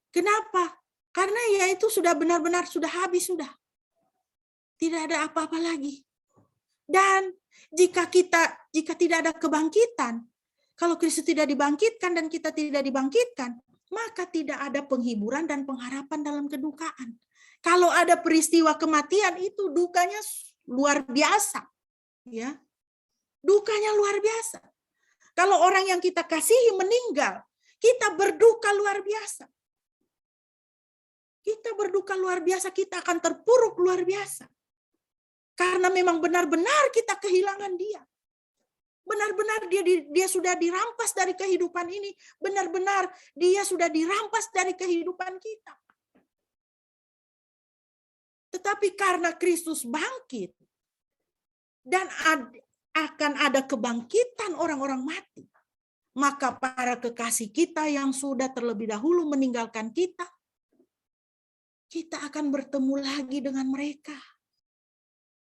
Kenapa? Karena ya itu sudah benar-benar sudah habis sudah. Tidak ada apa-apa lagi. Dan jika tidak ada kebangkitan, kalau Kristus tidak dibangkitkan dan kita tidak dibangkitkan, maka tidak ada penghiburan dan pengharapan dalam kedukaan. Kalau ada peristiwa kematian itu dukanya luar biasa. Ya. Dukanya luar biasa. Kalau orang yang kita kasihi meninggal, kita berduka luar biasa. Kita berduka luar biasa, kita akan terpuruk luar biasa. Karena memang benar-benar kita kehilangan dia. Benar-benar dia sudah dirampas dari kehidupan ini. Benar-benar dia sudah dirampas dari kehidupan kita. Tetapi karena Kristus bangkit, dan akan ada kebangkitan orang-orang mati, maka para kekasih kita yang sudah terlebih dahulu meninggalkan kita, kita akan bertemu lagi dengan mereka.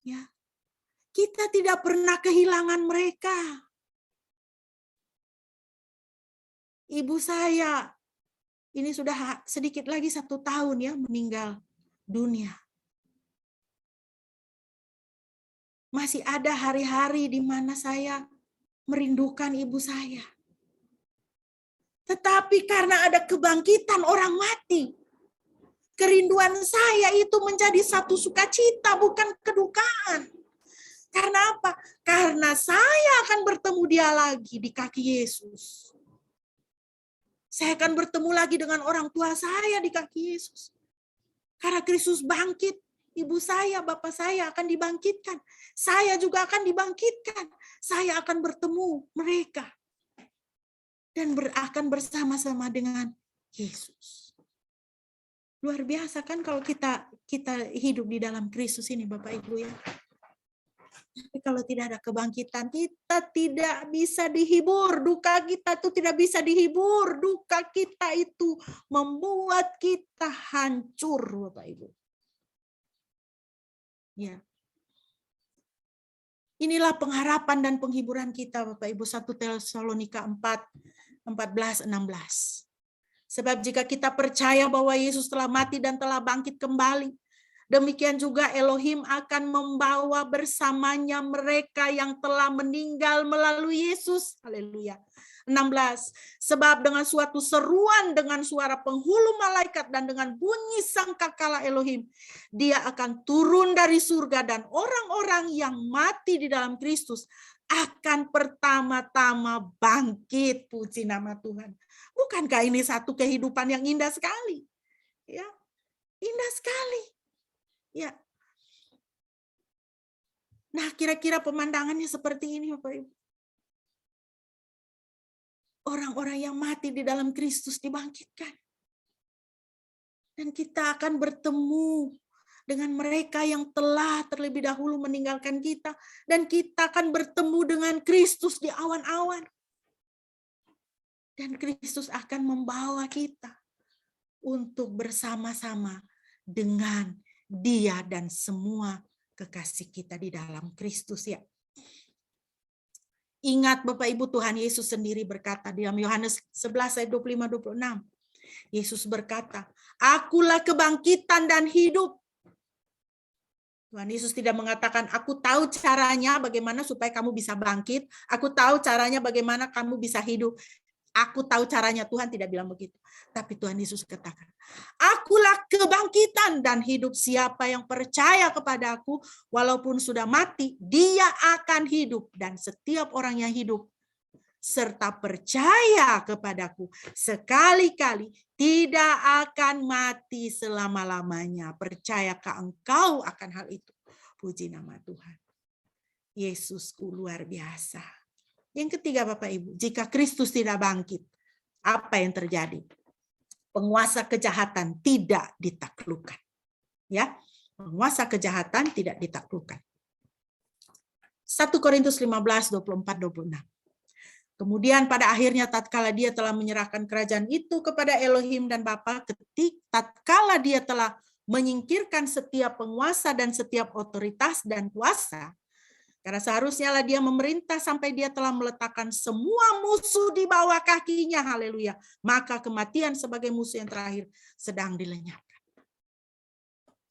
Ya. Kita tidak pernah kehilangan mereka. Ibu saya, ini sudah sedikit lagi 1 tahun ya meninggal dunia. Masih ada hari-hari di mana saya merindukan ibu saya. Tetapi karena ada kebangkitan orang mati, kerinduan saya itu menjadi satu sukacita, bukan kedukaan. Karena apa? Karena saya akan bertemu dia lagi di kaki Yesus. Saya akan bertemu lagi dengan orang tua saya di kaki Yesus. Karena Kristus bangkit, ibu saya, bapak saya akan dibangkitkan. Saya juga akan dibangkitkan. Saya akan bertemu mereka. Dan akan bersama-sama dengan Yesus. Luar biasa kan kalau kita hidup di dalam Kristus ini, Bapak Ibu ya. Tapi kalau tidak ada kebangkitan, kita tidak bisa dihibur. Duka kita itu tidak bisa dihibur. Duka kita itu membuat kita hancur, Bapak Ibu. Ya. Inilah pengharapan dan penghiburan kita, Bapak Ibu. 1 Tesalonika 4:14-16. Sebab jika kita percaya bahwa Yesus telah mati dan telah bangkit kembali, demikian juga Elohim akan membawa bersamanya mereka yang telah meninggal melalui Yesus. Haleluya. 16. Sebab dengan suatu seruan, dengan suara penghulu malaikat dan dengan bunyi sangkakala Elohim, dia akan turun dari surga dan orang-orang yang mati di dalam Kristus akan pertama-tama bangkit. Puji nama Tuhan. Bukankah ini satu kehidupan yang indah sekali? Ya, indah sekali. Ya. Nah, kira-kira pemandangannya seperti ini, Bapak Ibu. Orang-orang yang mati di dalam Kristus dibangkitkan. Dan kita akan bertemu dengan mereka yang telah terlebih dahulu meninggalkan kita. Dan kita akan bertemu dengan Kristus di awan-awan. Dan Kristus akan membawa kita untuk bersama-sama dengan Dia dan semua kekasih kita di dalam Kristus ya. Ingat Bapak Ibu, Tuhan Yesus sendiri berkata di dalam Yohanes 11 ayat 25-26. Yesus berkata, "Akulah kebangkitan dan hidup." Tuhan Yesus tidak mengatakan, "Aku tahu caranya bagaimana supaya kamu bisa bangkit. Aku tahu caranya bagaimana kamu bisa hidup. Aku tahu caranya." Tuhan tidak bilang begitu. Tapi Tuhan Yesus katakan, "Akulah kebangkitan dan hidup. Siapa yang percaya kepada aku, walaupun sudah mati, dia akan hidup. Dan setiap orang yang hidup serta percaya kepadaku sekali-kali tidak akan mati selama-lamanya." Percayakah engkau akan hal itu? Puji nama Tuhan. Yesusku luar biasa. Yang ketiga Bapak Ibu, jika Kristus tidak bangkit, apa yang terjadi? Penguasa kejahatan tidak ditaklukkan. Ya, penguasa kejahatan tidak ditaklukkan. 1 Korintus 15, 24-26. Kemudian pada akhirnya tatkala dia telah menyerahkan kerajaan itu kepada Elohim dan Bapa, tatkala dia telah menyingkirkan setiap penguasa dan setiap otoritas dan kuasa, karena seharusnya lah dia memerintah sampai dia telah meletakkan semua musuh di bawah kakinya. Haleluya. Maka kematian sebagai musuh yang terakhir sedang dilenyapkan.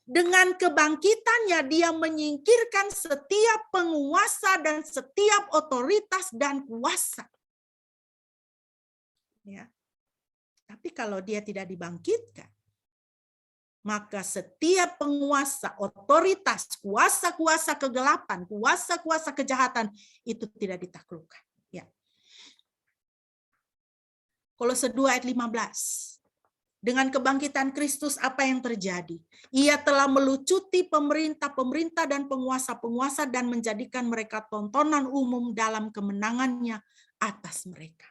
Dengan kebangkitannya dia menyingkirkan setiap penguasa dan setiap otoritas dan kuasa. Ya. Tapi kalau dia tidak dibangkitkan, maka setiap penguasa, otoritas, kuasa-kuasa kegelapan, kuasa-kuasa kejahatan itu tidak ditaklukkan. Ya. Kolose 2 ayat 15. Dengan kebangkitan Kristus, apa yang terjadi? Ia telah melucuti pemerintah-pemerintah dan penguasa-penguasa dan menjadikan mereka tontonan umum dalam kemenangannya atas mereka.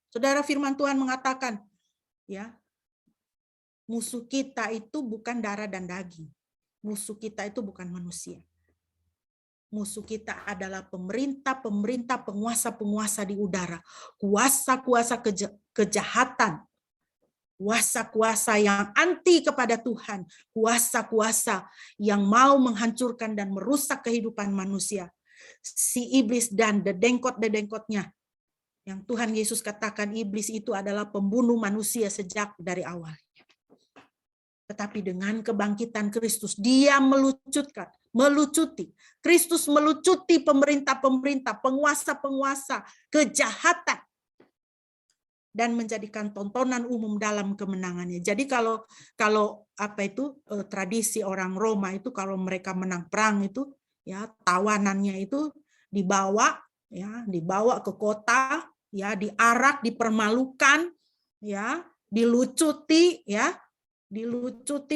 Saudara, firman Tuhan mengatakan, ya, musuh kita itu bukan darah dan daging. Musuh kita itu bukan manusia. Musuh kita adalah pemerintah-pemerintah, penguasa-penguasa di udara, kuasa-kuasa kejahatan, kuasa-kuasa yang anti kepada Tuhan, kuasa-kuasa yang mau menghancurkan dan merusak kehidupan manusia. Si iblis dan dedengkot-dedengkotnya, yang Tuhan Yesus katakan iblis itu adalah pembunuh manusia sejak dari awal. Tetapi dengan kebangkitan Kristus, dia melucuti. Kristus melucuti pemerintah-pemerintah, penguasa-penguasa, kejahatan, dan menjadikan tontonan umum dalam kemenangannya. Jadi kalau tradisi orang Roma itu kalau mereka menang perang itu, ya, tawanannya itu dibawa ke kota, ya, diarak, dipermalukan, ya, dilucuti,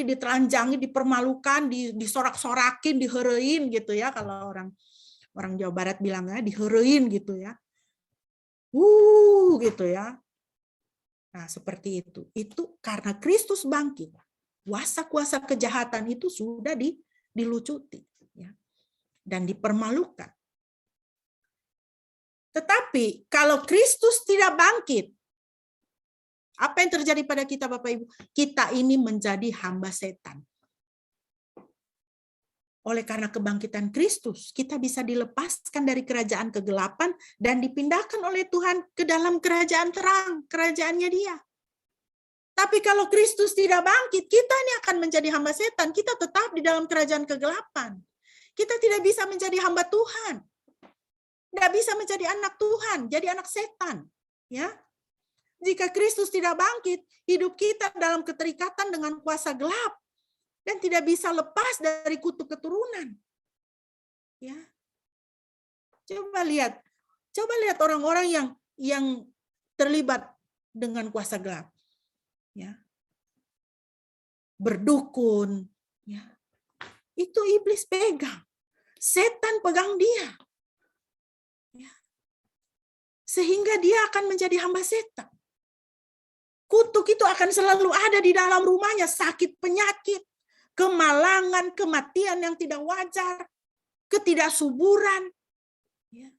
ditelanjangi, dipermalukan, disorak-sorakin, diherein gitu ya, kalau orang Jawa Barat bilangnya diherein gitu ya. Gitu ya. Nah, seperti itu. Itu karena Kristus bangkit. Kuasa-kuasa kejahatan itu sudah dilucuti, ya, dan dipermalukan. Tetapi kalau Kristus tidak bangkit, apa yang terjadi pada kita, Bapak Ibu? Kita ini menjadi hamba setan. Oleh karena kebangkitan Kristus, kita bisa dilepaskan dari kerajaan kegelapan dan dipindahkan oleh Tuhan ke dalam kerajaan terang, kerajaannya Dia. Tapi kalau Kristus tidak bangkit, kita ini akan menjadi hamba setan. Kita tetap di dalam kerajaan kegelapan. Kita tidak bisa menjadi hamba Tuhan. Tidak bisa menjadi anak Tuhan, jadi anak setan. Ya, jika Kristus tidak bangkit, hidup kita dalam keterikatan dengan kuasa gelap. Dan tidak bisa lepas dari kutuk keturunan. Ya. Coba lihat orang-orang yang terlibat dengan kuasa gelap. Ya. Berdukun, ya. Itu iblis pegang. Setan pegang dia. Ya. Sehingga dia akan menjadi hamba setan. Kutuk itu akan selalu ada di dalam rumahnya, sakit, penyakit, kemalangan, kematian yang tidak wajar, ketidaksuburan. Ya.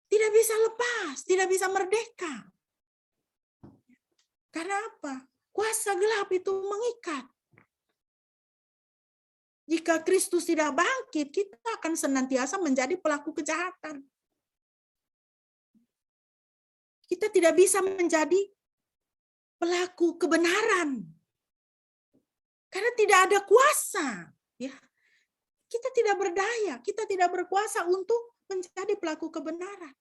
Tidak bisa lepas, tidak bisa merdeka. Karena apa? Kuasa gelap itu mengikat. Jika Kristus tidak bangkit, kita akan senantiasa menjadi pelaku kejahatan. Kita tidak bisa menjadi pelaku kebenaran. Karena tidak ada kuasa, ya. Kita tidak berdaya, kita tidak berkuasa untuk menjadi pelaku kebenaran.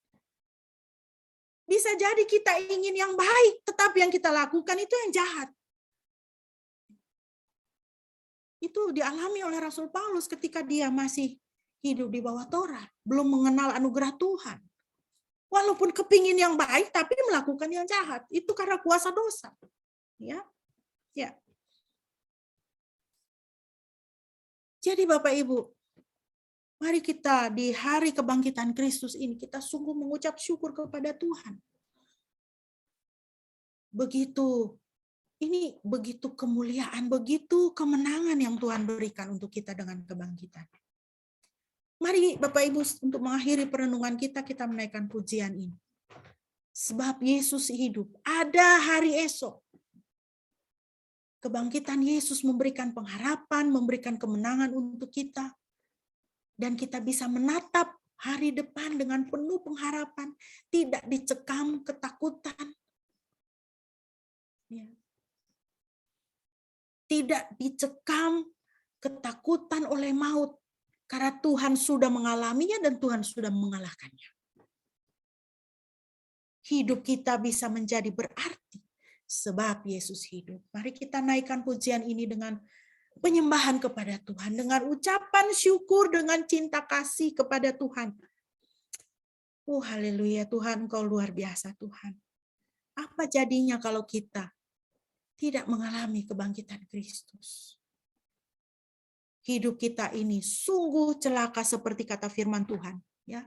Bisa jadi kita ingin yang baik, tetapi yang kita lakukan itu yang jahat. Itu dialami oleh Rasul Paulus ketika dia masih hidup di bawah Taurat, belum mengenal anugerah Tuhan. Walaupun kepingin yang baik, tapi melakukan yang jahat. Itu karena kuasa dosa. Ya, ya. Jadi Bapak Ibu, mari kita di hari kebangkitan Kristus ini, kita sungguh mengucap syukur kepada Tuhan. Begitu kemuliaan, begitu kemenangan yang Tuhan berikan untuk kita dengan kebangkitan. Mari Bapak Ibu, untuk mengakhiri perenungan kita menaikkan pujian ini. Sebab Yesus hidup, ada hari esok. Kebangkitan Yesus memberikan pengharapan, memberikan kemenangan untuk kita. Dan kita bisa menatap hari depan dengan penuh pengharapan, tidak dicekam ketakutan. Ya. Tidak dicekam ketakutan oleh maut, karena Tuhan sudah mengalaminya dan Tuhan sudah mengalahkannya. Hidup kita bisa menjadi berarti sebab Yesus hidup. Mari kita naikkan pujian ini dengan penyembahan kepada Tuhan, dengan ucapan syukur, dengan cinta kasih kepada Tuhan. Oh haleluya, Tuhan Engkau luar biasa Tuhan. Apa jadinya kalau kita tidak mengalami kebangkitan Kristus. Hidup kita ini sungguh celaka seperti kata firman Tuhan, ya.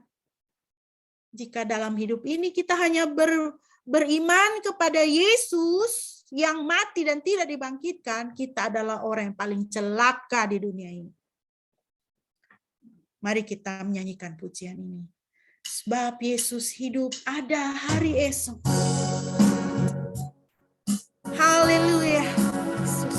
Jika dalam hidup ini kita hanya beriman kepada Yesus yang mati dan tidak dibangkitkan, kita adalah orang yang paling celaka di dunia ini. Mari kita menyanyikan pujian ini. Sebab Yesus hidup, ada hari esok. Haleluya. Yesus.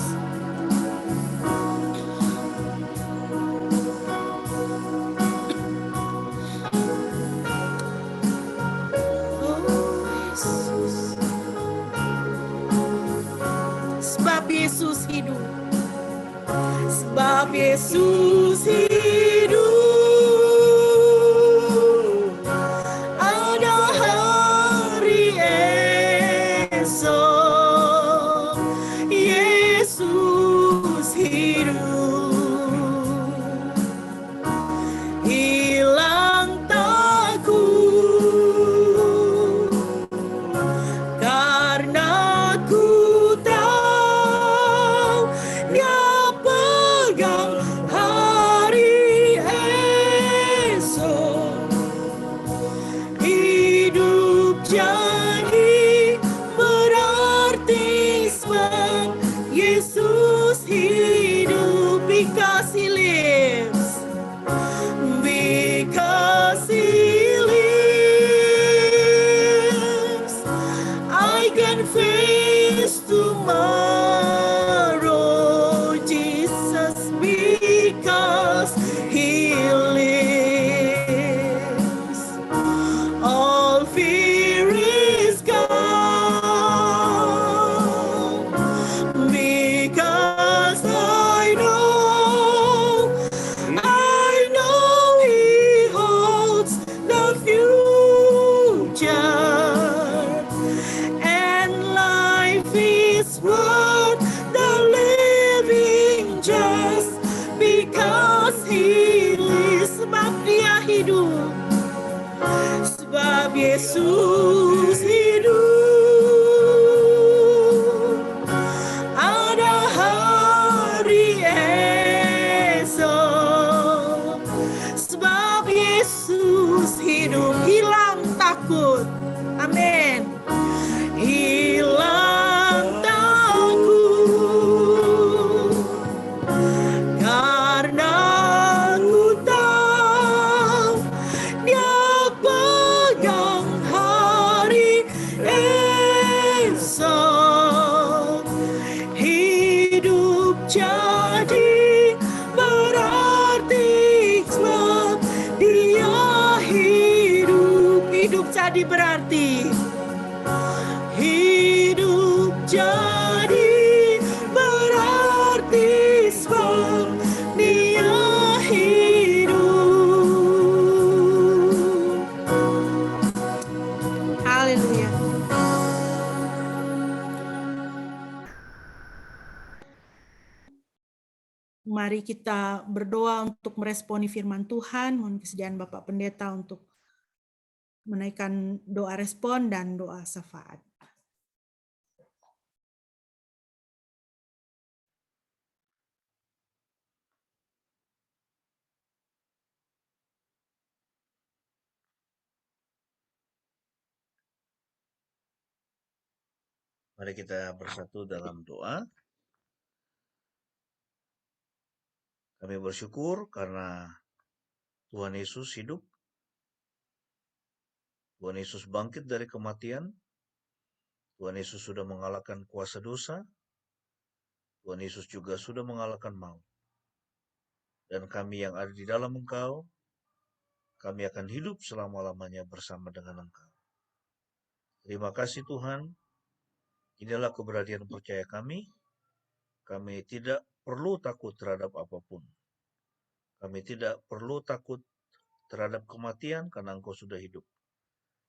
Sebab Yesus hidup. Sebab Yesus hidup. Ada hari esok. Yesus hidup. Hilang takut. Karena ku tahu Dia pegang hari esok. Hidup jadi berarti sebab Yesus hidup. Because He lives. Because He lives, I can face tomorrow, Jesus, because He lives. All fear is gone, because I know He holds the future. And life is worth the living just because He lives. Sebab Dia hidup. Sebab Yesus hidup. Ada hari esok. Sebab Yesus hidup. Hilang takut. Amin. Hilang takut. Karena ku tahu Dia pegang hari esok. Hidup jadi berarti sebab Dia hidup. Hidup jadi berarti. Hidup jadi berarti sebab Dia hidup. Haleluya. Mari kita berdoa untuk meresponi firman Tuhan. Mohon kesediaan Bapak Pendeta untuk menaikkan doa respon dan doa syafaat.
Mari kita bersatu dalam doa. Kami bersyukur karena Tuhan Yesus hidup. Tuhan Yesus bangkit dari kematian. Tuhan Yesus sudah mengalahkan kuasa dosa. Tuhan Yesus juga sudah mengalahkan maut. Dan kami yang ada di dalam Engkau, kami akan hidup selama-lamanya bersama dengan Engkau. Terima kasih Tuhan. Inilah keberanian percaya kami. Kami tidak perlu takut terhadap apapun. Kami tidak perlu takut terhadap kematian karena Engkau sudah hidup.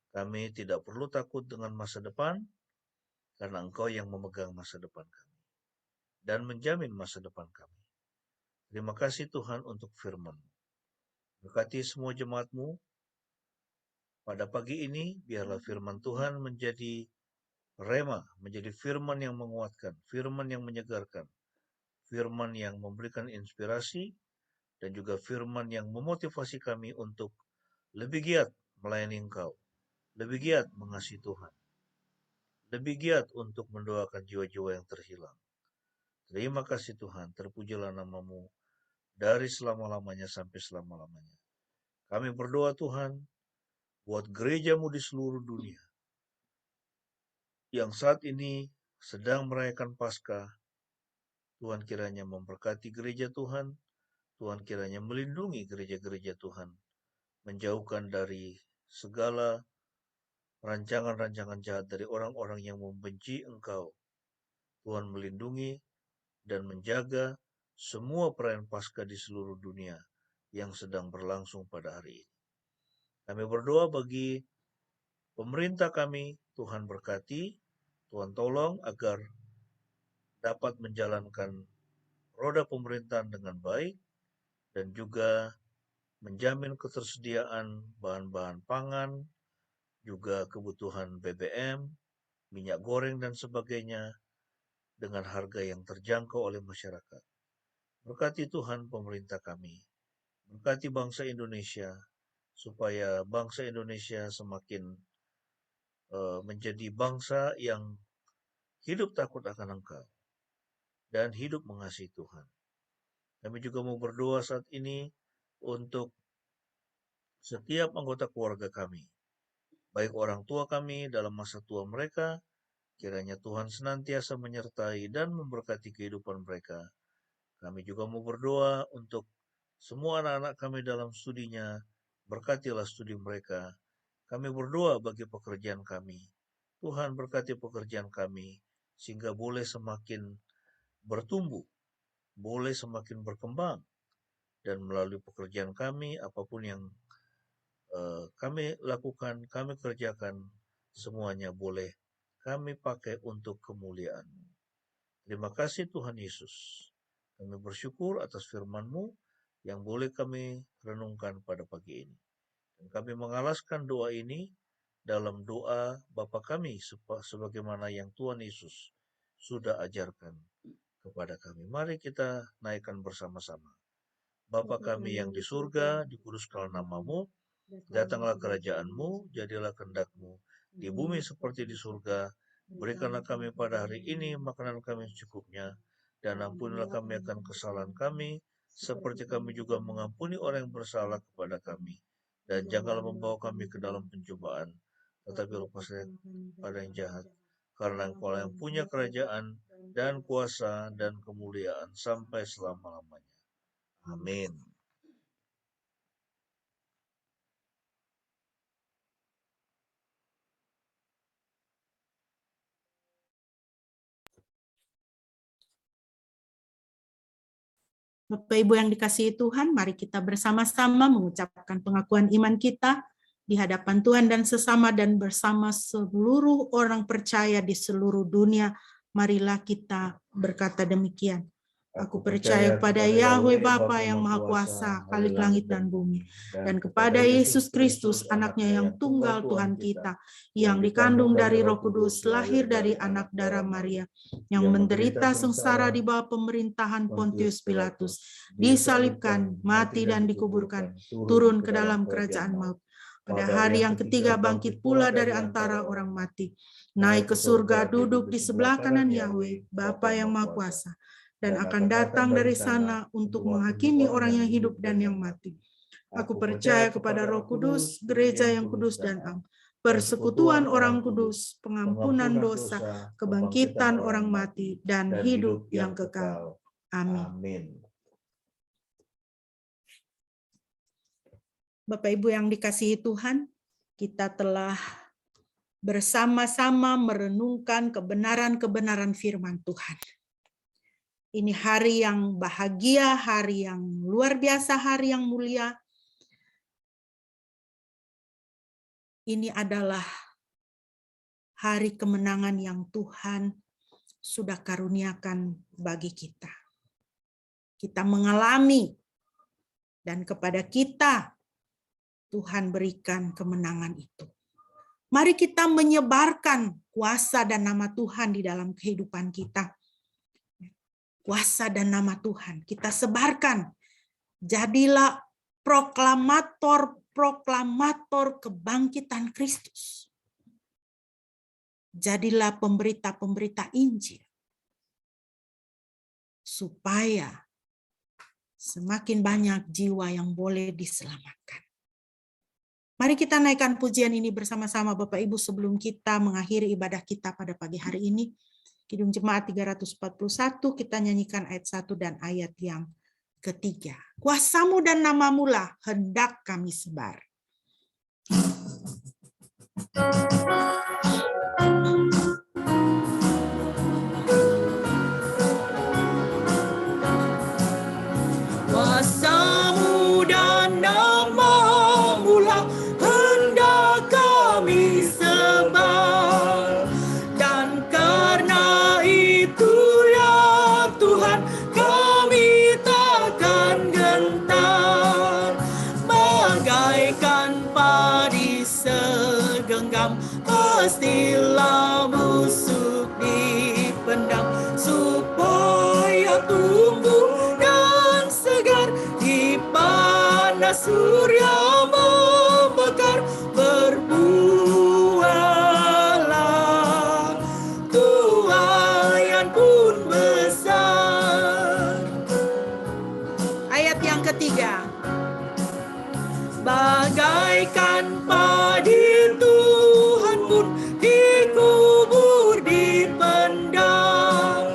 Kami tidak perlu takut dengan masa depan karena Engkau yang memegang masa depan kami dan menjamin masa depan kami. Terima kasih Tuhan untuk firman. Berkati semua jemaat-Mu pada pagi ini, biarlah firman Tuhan menjadi Rema menjadi firman yang menguatkan, firman yang menyegarkan, firman yang memberikan inspirasi, dan juga firman yang memotivasi kami untuk lebih giat melayani Engkau, lebih giat mengasihi Tuhan, lebih giat untuk mendoakan jiwa-jiwa yang terhilang. Terima kasih Tuhan, terpujilah nama-Mu dari selama-lamanya sampai selama-lamanya. Kami berdoa Tuhan, buat gereja-Mu di seluruh dunia, yang saat ini sedang merayakan Paskah. Tuhan kiranya memberkati gereja Tuhan, Tuhan kiranya melindungi gereja-gereja Tuhan, menjauhkan dari segala rancangan-rancangan jahat dari orang-orang yang membenci Engkau. Tuhan melindungi dan menjaga semua perayaan Paskah di seluruh dunia yang sedang berlangsung pada hari ini. Kami berdoa bagi pemerintah kami, Tuhan berkati, Tuhan tolong agar dapat menjalankan roda pemerintahan dengan baik dan juga menjamin ketersediaan bahan-bahan pangan, juga kebutuhan BBM, minyak goreng dan sebagainya dengan harga yang terjangkau oleh masyarakat. Berkati Tuhan pemerintah kami, berkati bangsa Indonesia, supaya bangsa Indonesia semakin menjadi bangsa yang hidup takut akan Engkau dan hidup mengasihi Tuhan. Kami juga mau berdoa saat ini untuk setiap anggota keluarga kami, baik orang tua kami dalam masa tua mereka, kiranya Tuhan senantiasa menyertai dan memberkati kehidupan mereka. Kami juga mau berdoa untuk semua anak-anak kami dalam studinya, berkatilah studi mereka. Kami berdoa bagi pekerjaan kami. Tuhan berkati pekerjaan kami, sehingga boleh semakin bertumbuh, boleh semakin berkembang, dan melalui pekerjaan kami, apapun yang kami lakukan, kami kerjakan, semuanya boleh kami pakai untuk kemuliaan. Terima kasih Tuhan Yesus. Kami bersyukur atas firman-Mu yang boleh kami renungkan pada pagi ini. Dan kami mengalaskan doa ini dalam doa Bapa kami sebagaimana yang Tuhan Yesus sudah ajarkan kepada kami. Mari kita naikkan bersama-sama. Bapa kami yang di surga, dikuduskanlah nama-Mu, datanglah kerajaan-Mu, jadilah kehendak-Mu di bumi seperti di surga. Berikanlah kami pada hari ini makanan kami secukupnya, dan ampunilah kami akan kesalahan kami, seperti kami juga mengampuni orang yang bersalah kepada kami. Dan janganlah membawa kami ke dalam pencobaan, tetapi lepaslah pada yang jahat. Karena Engkau yang punya kerajaan dan kuasa dan kemuliaan sampai selama-lamanya. Amin.
Bapak Ibu yang dikasihi Tuhan, mari kita bersama-sama mengucapkan pengakuan iman kita di hadapan Tuhan dan sesama dan bersama seluruh orang percaya di seluruh dunia. Marilah kita berkata demikian. Aku percaya pada Yahweh Bapa yang Maha Kuasa, Khalik langit dan bumi, dan kepada Yesus Kristus, anaknya yang tunggal Tuhan kita, yang dikandung dari Roh Kudus, lahir dari anak darah Maria, yang menderita sengsara di bawah pemerintahan Pontius Pilatus, disalibkan, mati dan dikuburkan, turun ke dalam kerajaan maut. Pada hari yang ketiga bangkit pula dari antara orang mati, naik ke surga, duduk di sebelah kanan Yahweh, Bapa yang Maha Kuasa, dan akan datang dari sana untuk menghakimi orang yang hidup dan yang mati. Aku percaya kepada Roh Kudus, gereja yang kudus dan am, persekutuan orang kudus, pengampunan dosa, kebangkitan orang mati, dan hidup yang kekal. Amin. Bapak Ibu yang dikasihi Tuhan, kita telah bersama-sama merenungkan kebenaran-kebenaran firman Tuhan. Ini hari yang bahagia, hari yang luar biasa, hari yang mulia. Ini adalah hari kemenangan yang Tuhan sudah karuniakan bagi kita. Kita mengalami, dan kepada kita Tuhan berikan kemenangan itu. Mari kita menyebarkan kuasa dan nama Tuhan di dalam kehidupan kita. Kuasa dan nama Tuhan kita sebarkan. Jadilah proklamator kebangkitan Kristus. Jadilah pemberita-pemberita Injil. Supaya semakin banyak jiwa yang boleh diselamatkan. Mari kita naikkan pujian ini bersama-sama Bapak Ibu sebelum kita mengakhiri ibadah kita pada pagi hari ini. Kidung Jemaat 341, kita nyanyikan ayat 1 dan ayat yang ketiga. Kuasamu dan namamu lah hendak kami sebar. Kuasamu dan namamu lah hendak kami sebar, dan karena itu ya Tuhan kami takkan gentar, bagaikan padi segenggam pastilah busuk dipendam, supaya tumbuh dan segar di panas surya membakar, berbuahlah tuaian pun besar. Ayat yang ketiga. Bagaikan padi Tuhan pun dikubur dipendam,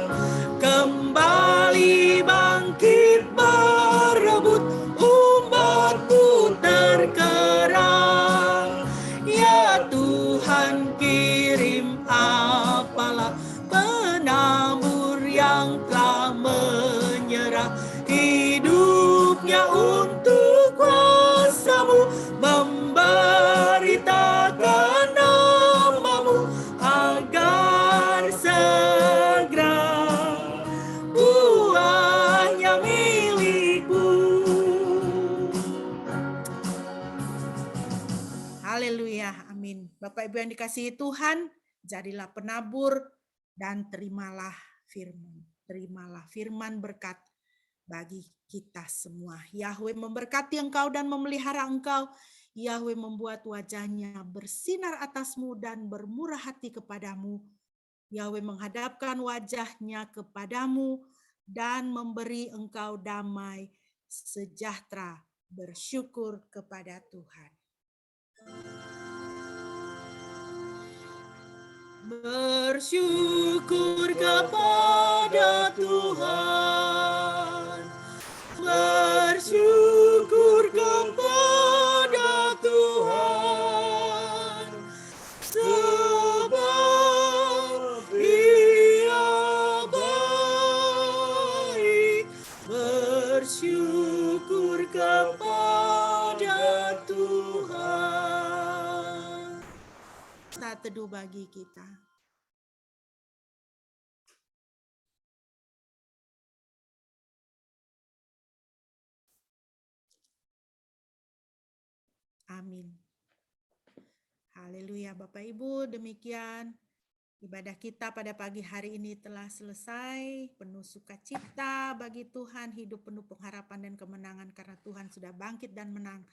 kembali bangkit berebut umat-Mu terkerang. Ya Tuhan kirim apalah penabur yang telah menyerah hidupnya untuk kuasa-Mu, memberitakan nama-Mu agar segera buahnya milik-Mu. Haleluya, amin. Bapak Ibu yang dikasihi Tuhan, jadilah penabur dan terimalah firman. Terimalah firman berkat bagi kita semua. Yahweh memberkati engkau dan memelihara engkau. Yahweh membuat wajahnya bersinar atasmu dan bermurah hati kepadamu. Yahweh menghadapkan wajahnya kepadamu dan memberi engkau damai sejahtera. Bersyukur kepada Tuhan. Bersyukur kepada Tuhan. Bersyukur kepada Tuhan. Sebab Ia baik. Bersyukur kepada Tuhan. Saat teduh bagi kita. Amin. Haleluya Bapak Ibu, demikian ibadah kita pada pagi hari ini telah selesai. Penuh sukacita bagi Tuhan, hidup penuh pengharapan dan kemenangan karena Tuhan sudah bangkit dan menang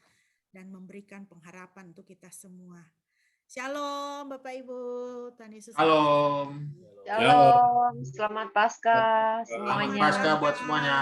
dan memberikan pengharapan untuk kita semua. Shalom Bapak Ibu, Tuhan Yesus.
Shalom.
Shalom, selamat Paskah
Selamat
semuanya.
Paskah buat semuanya.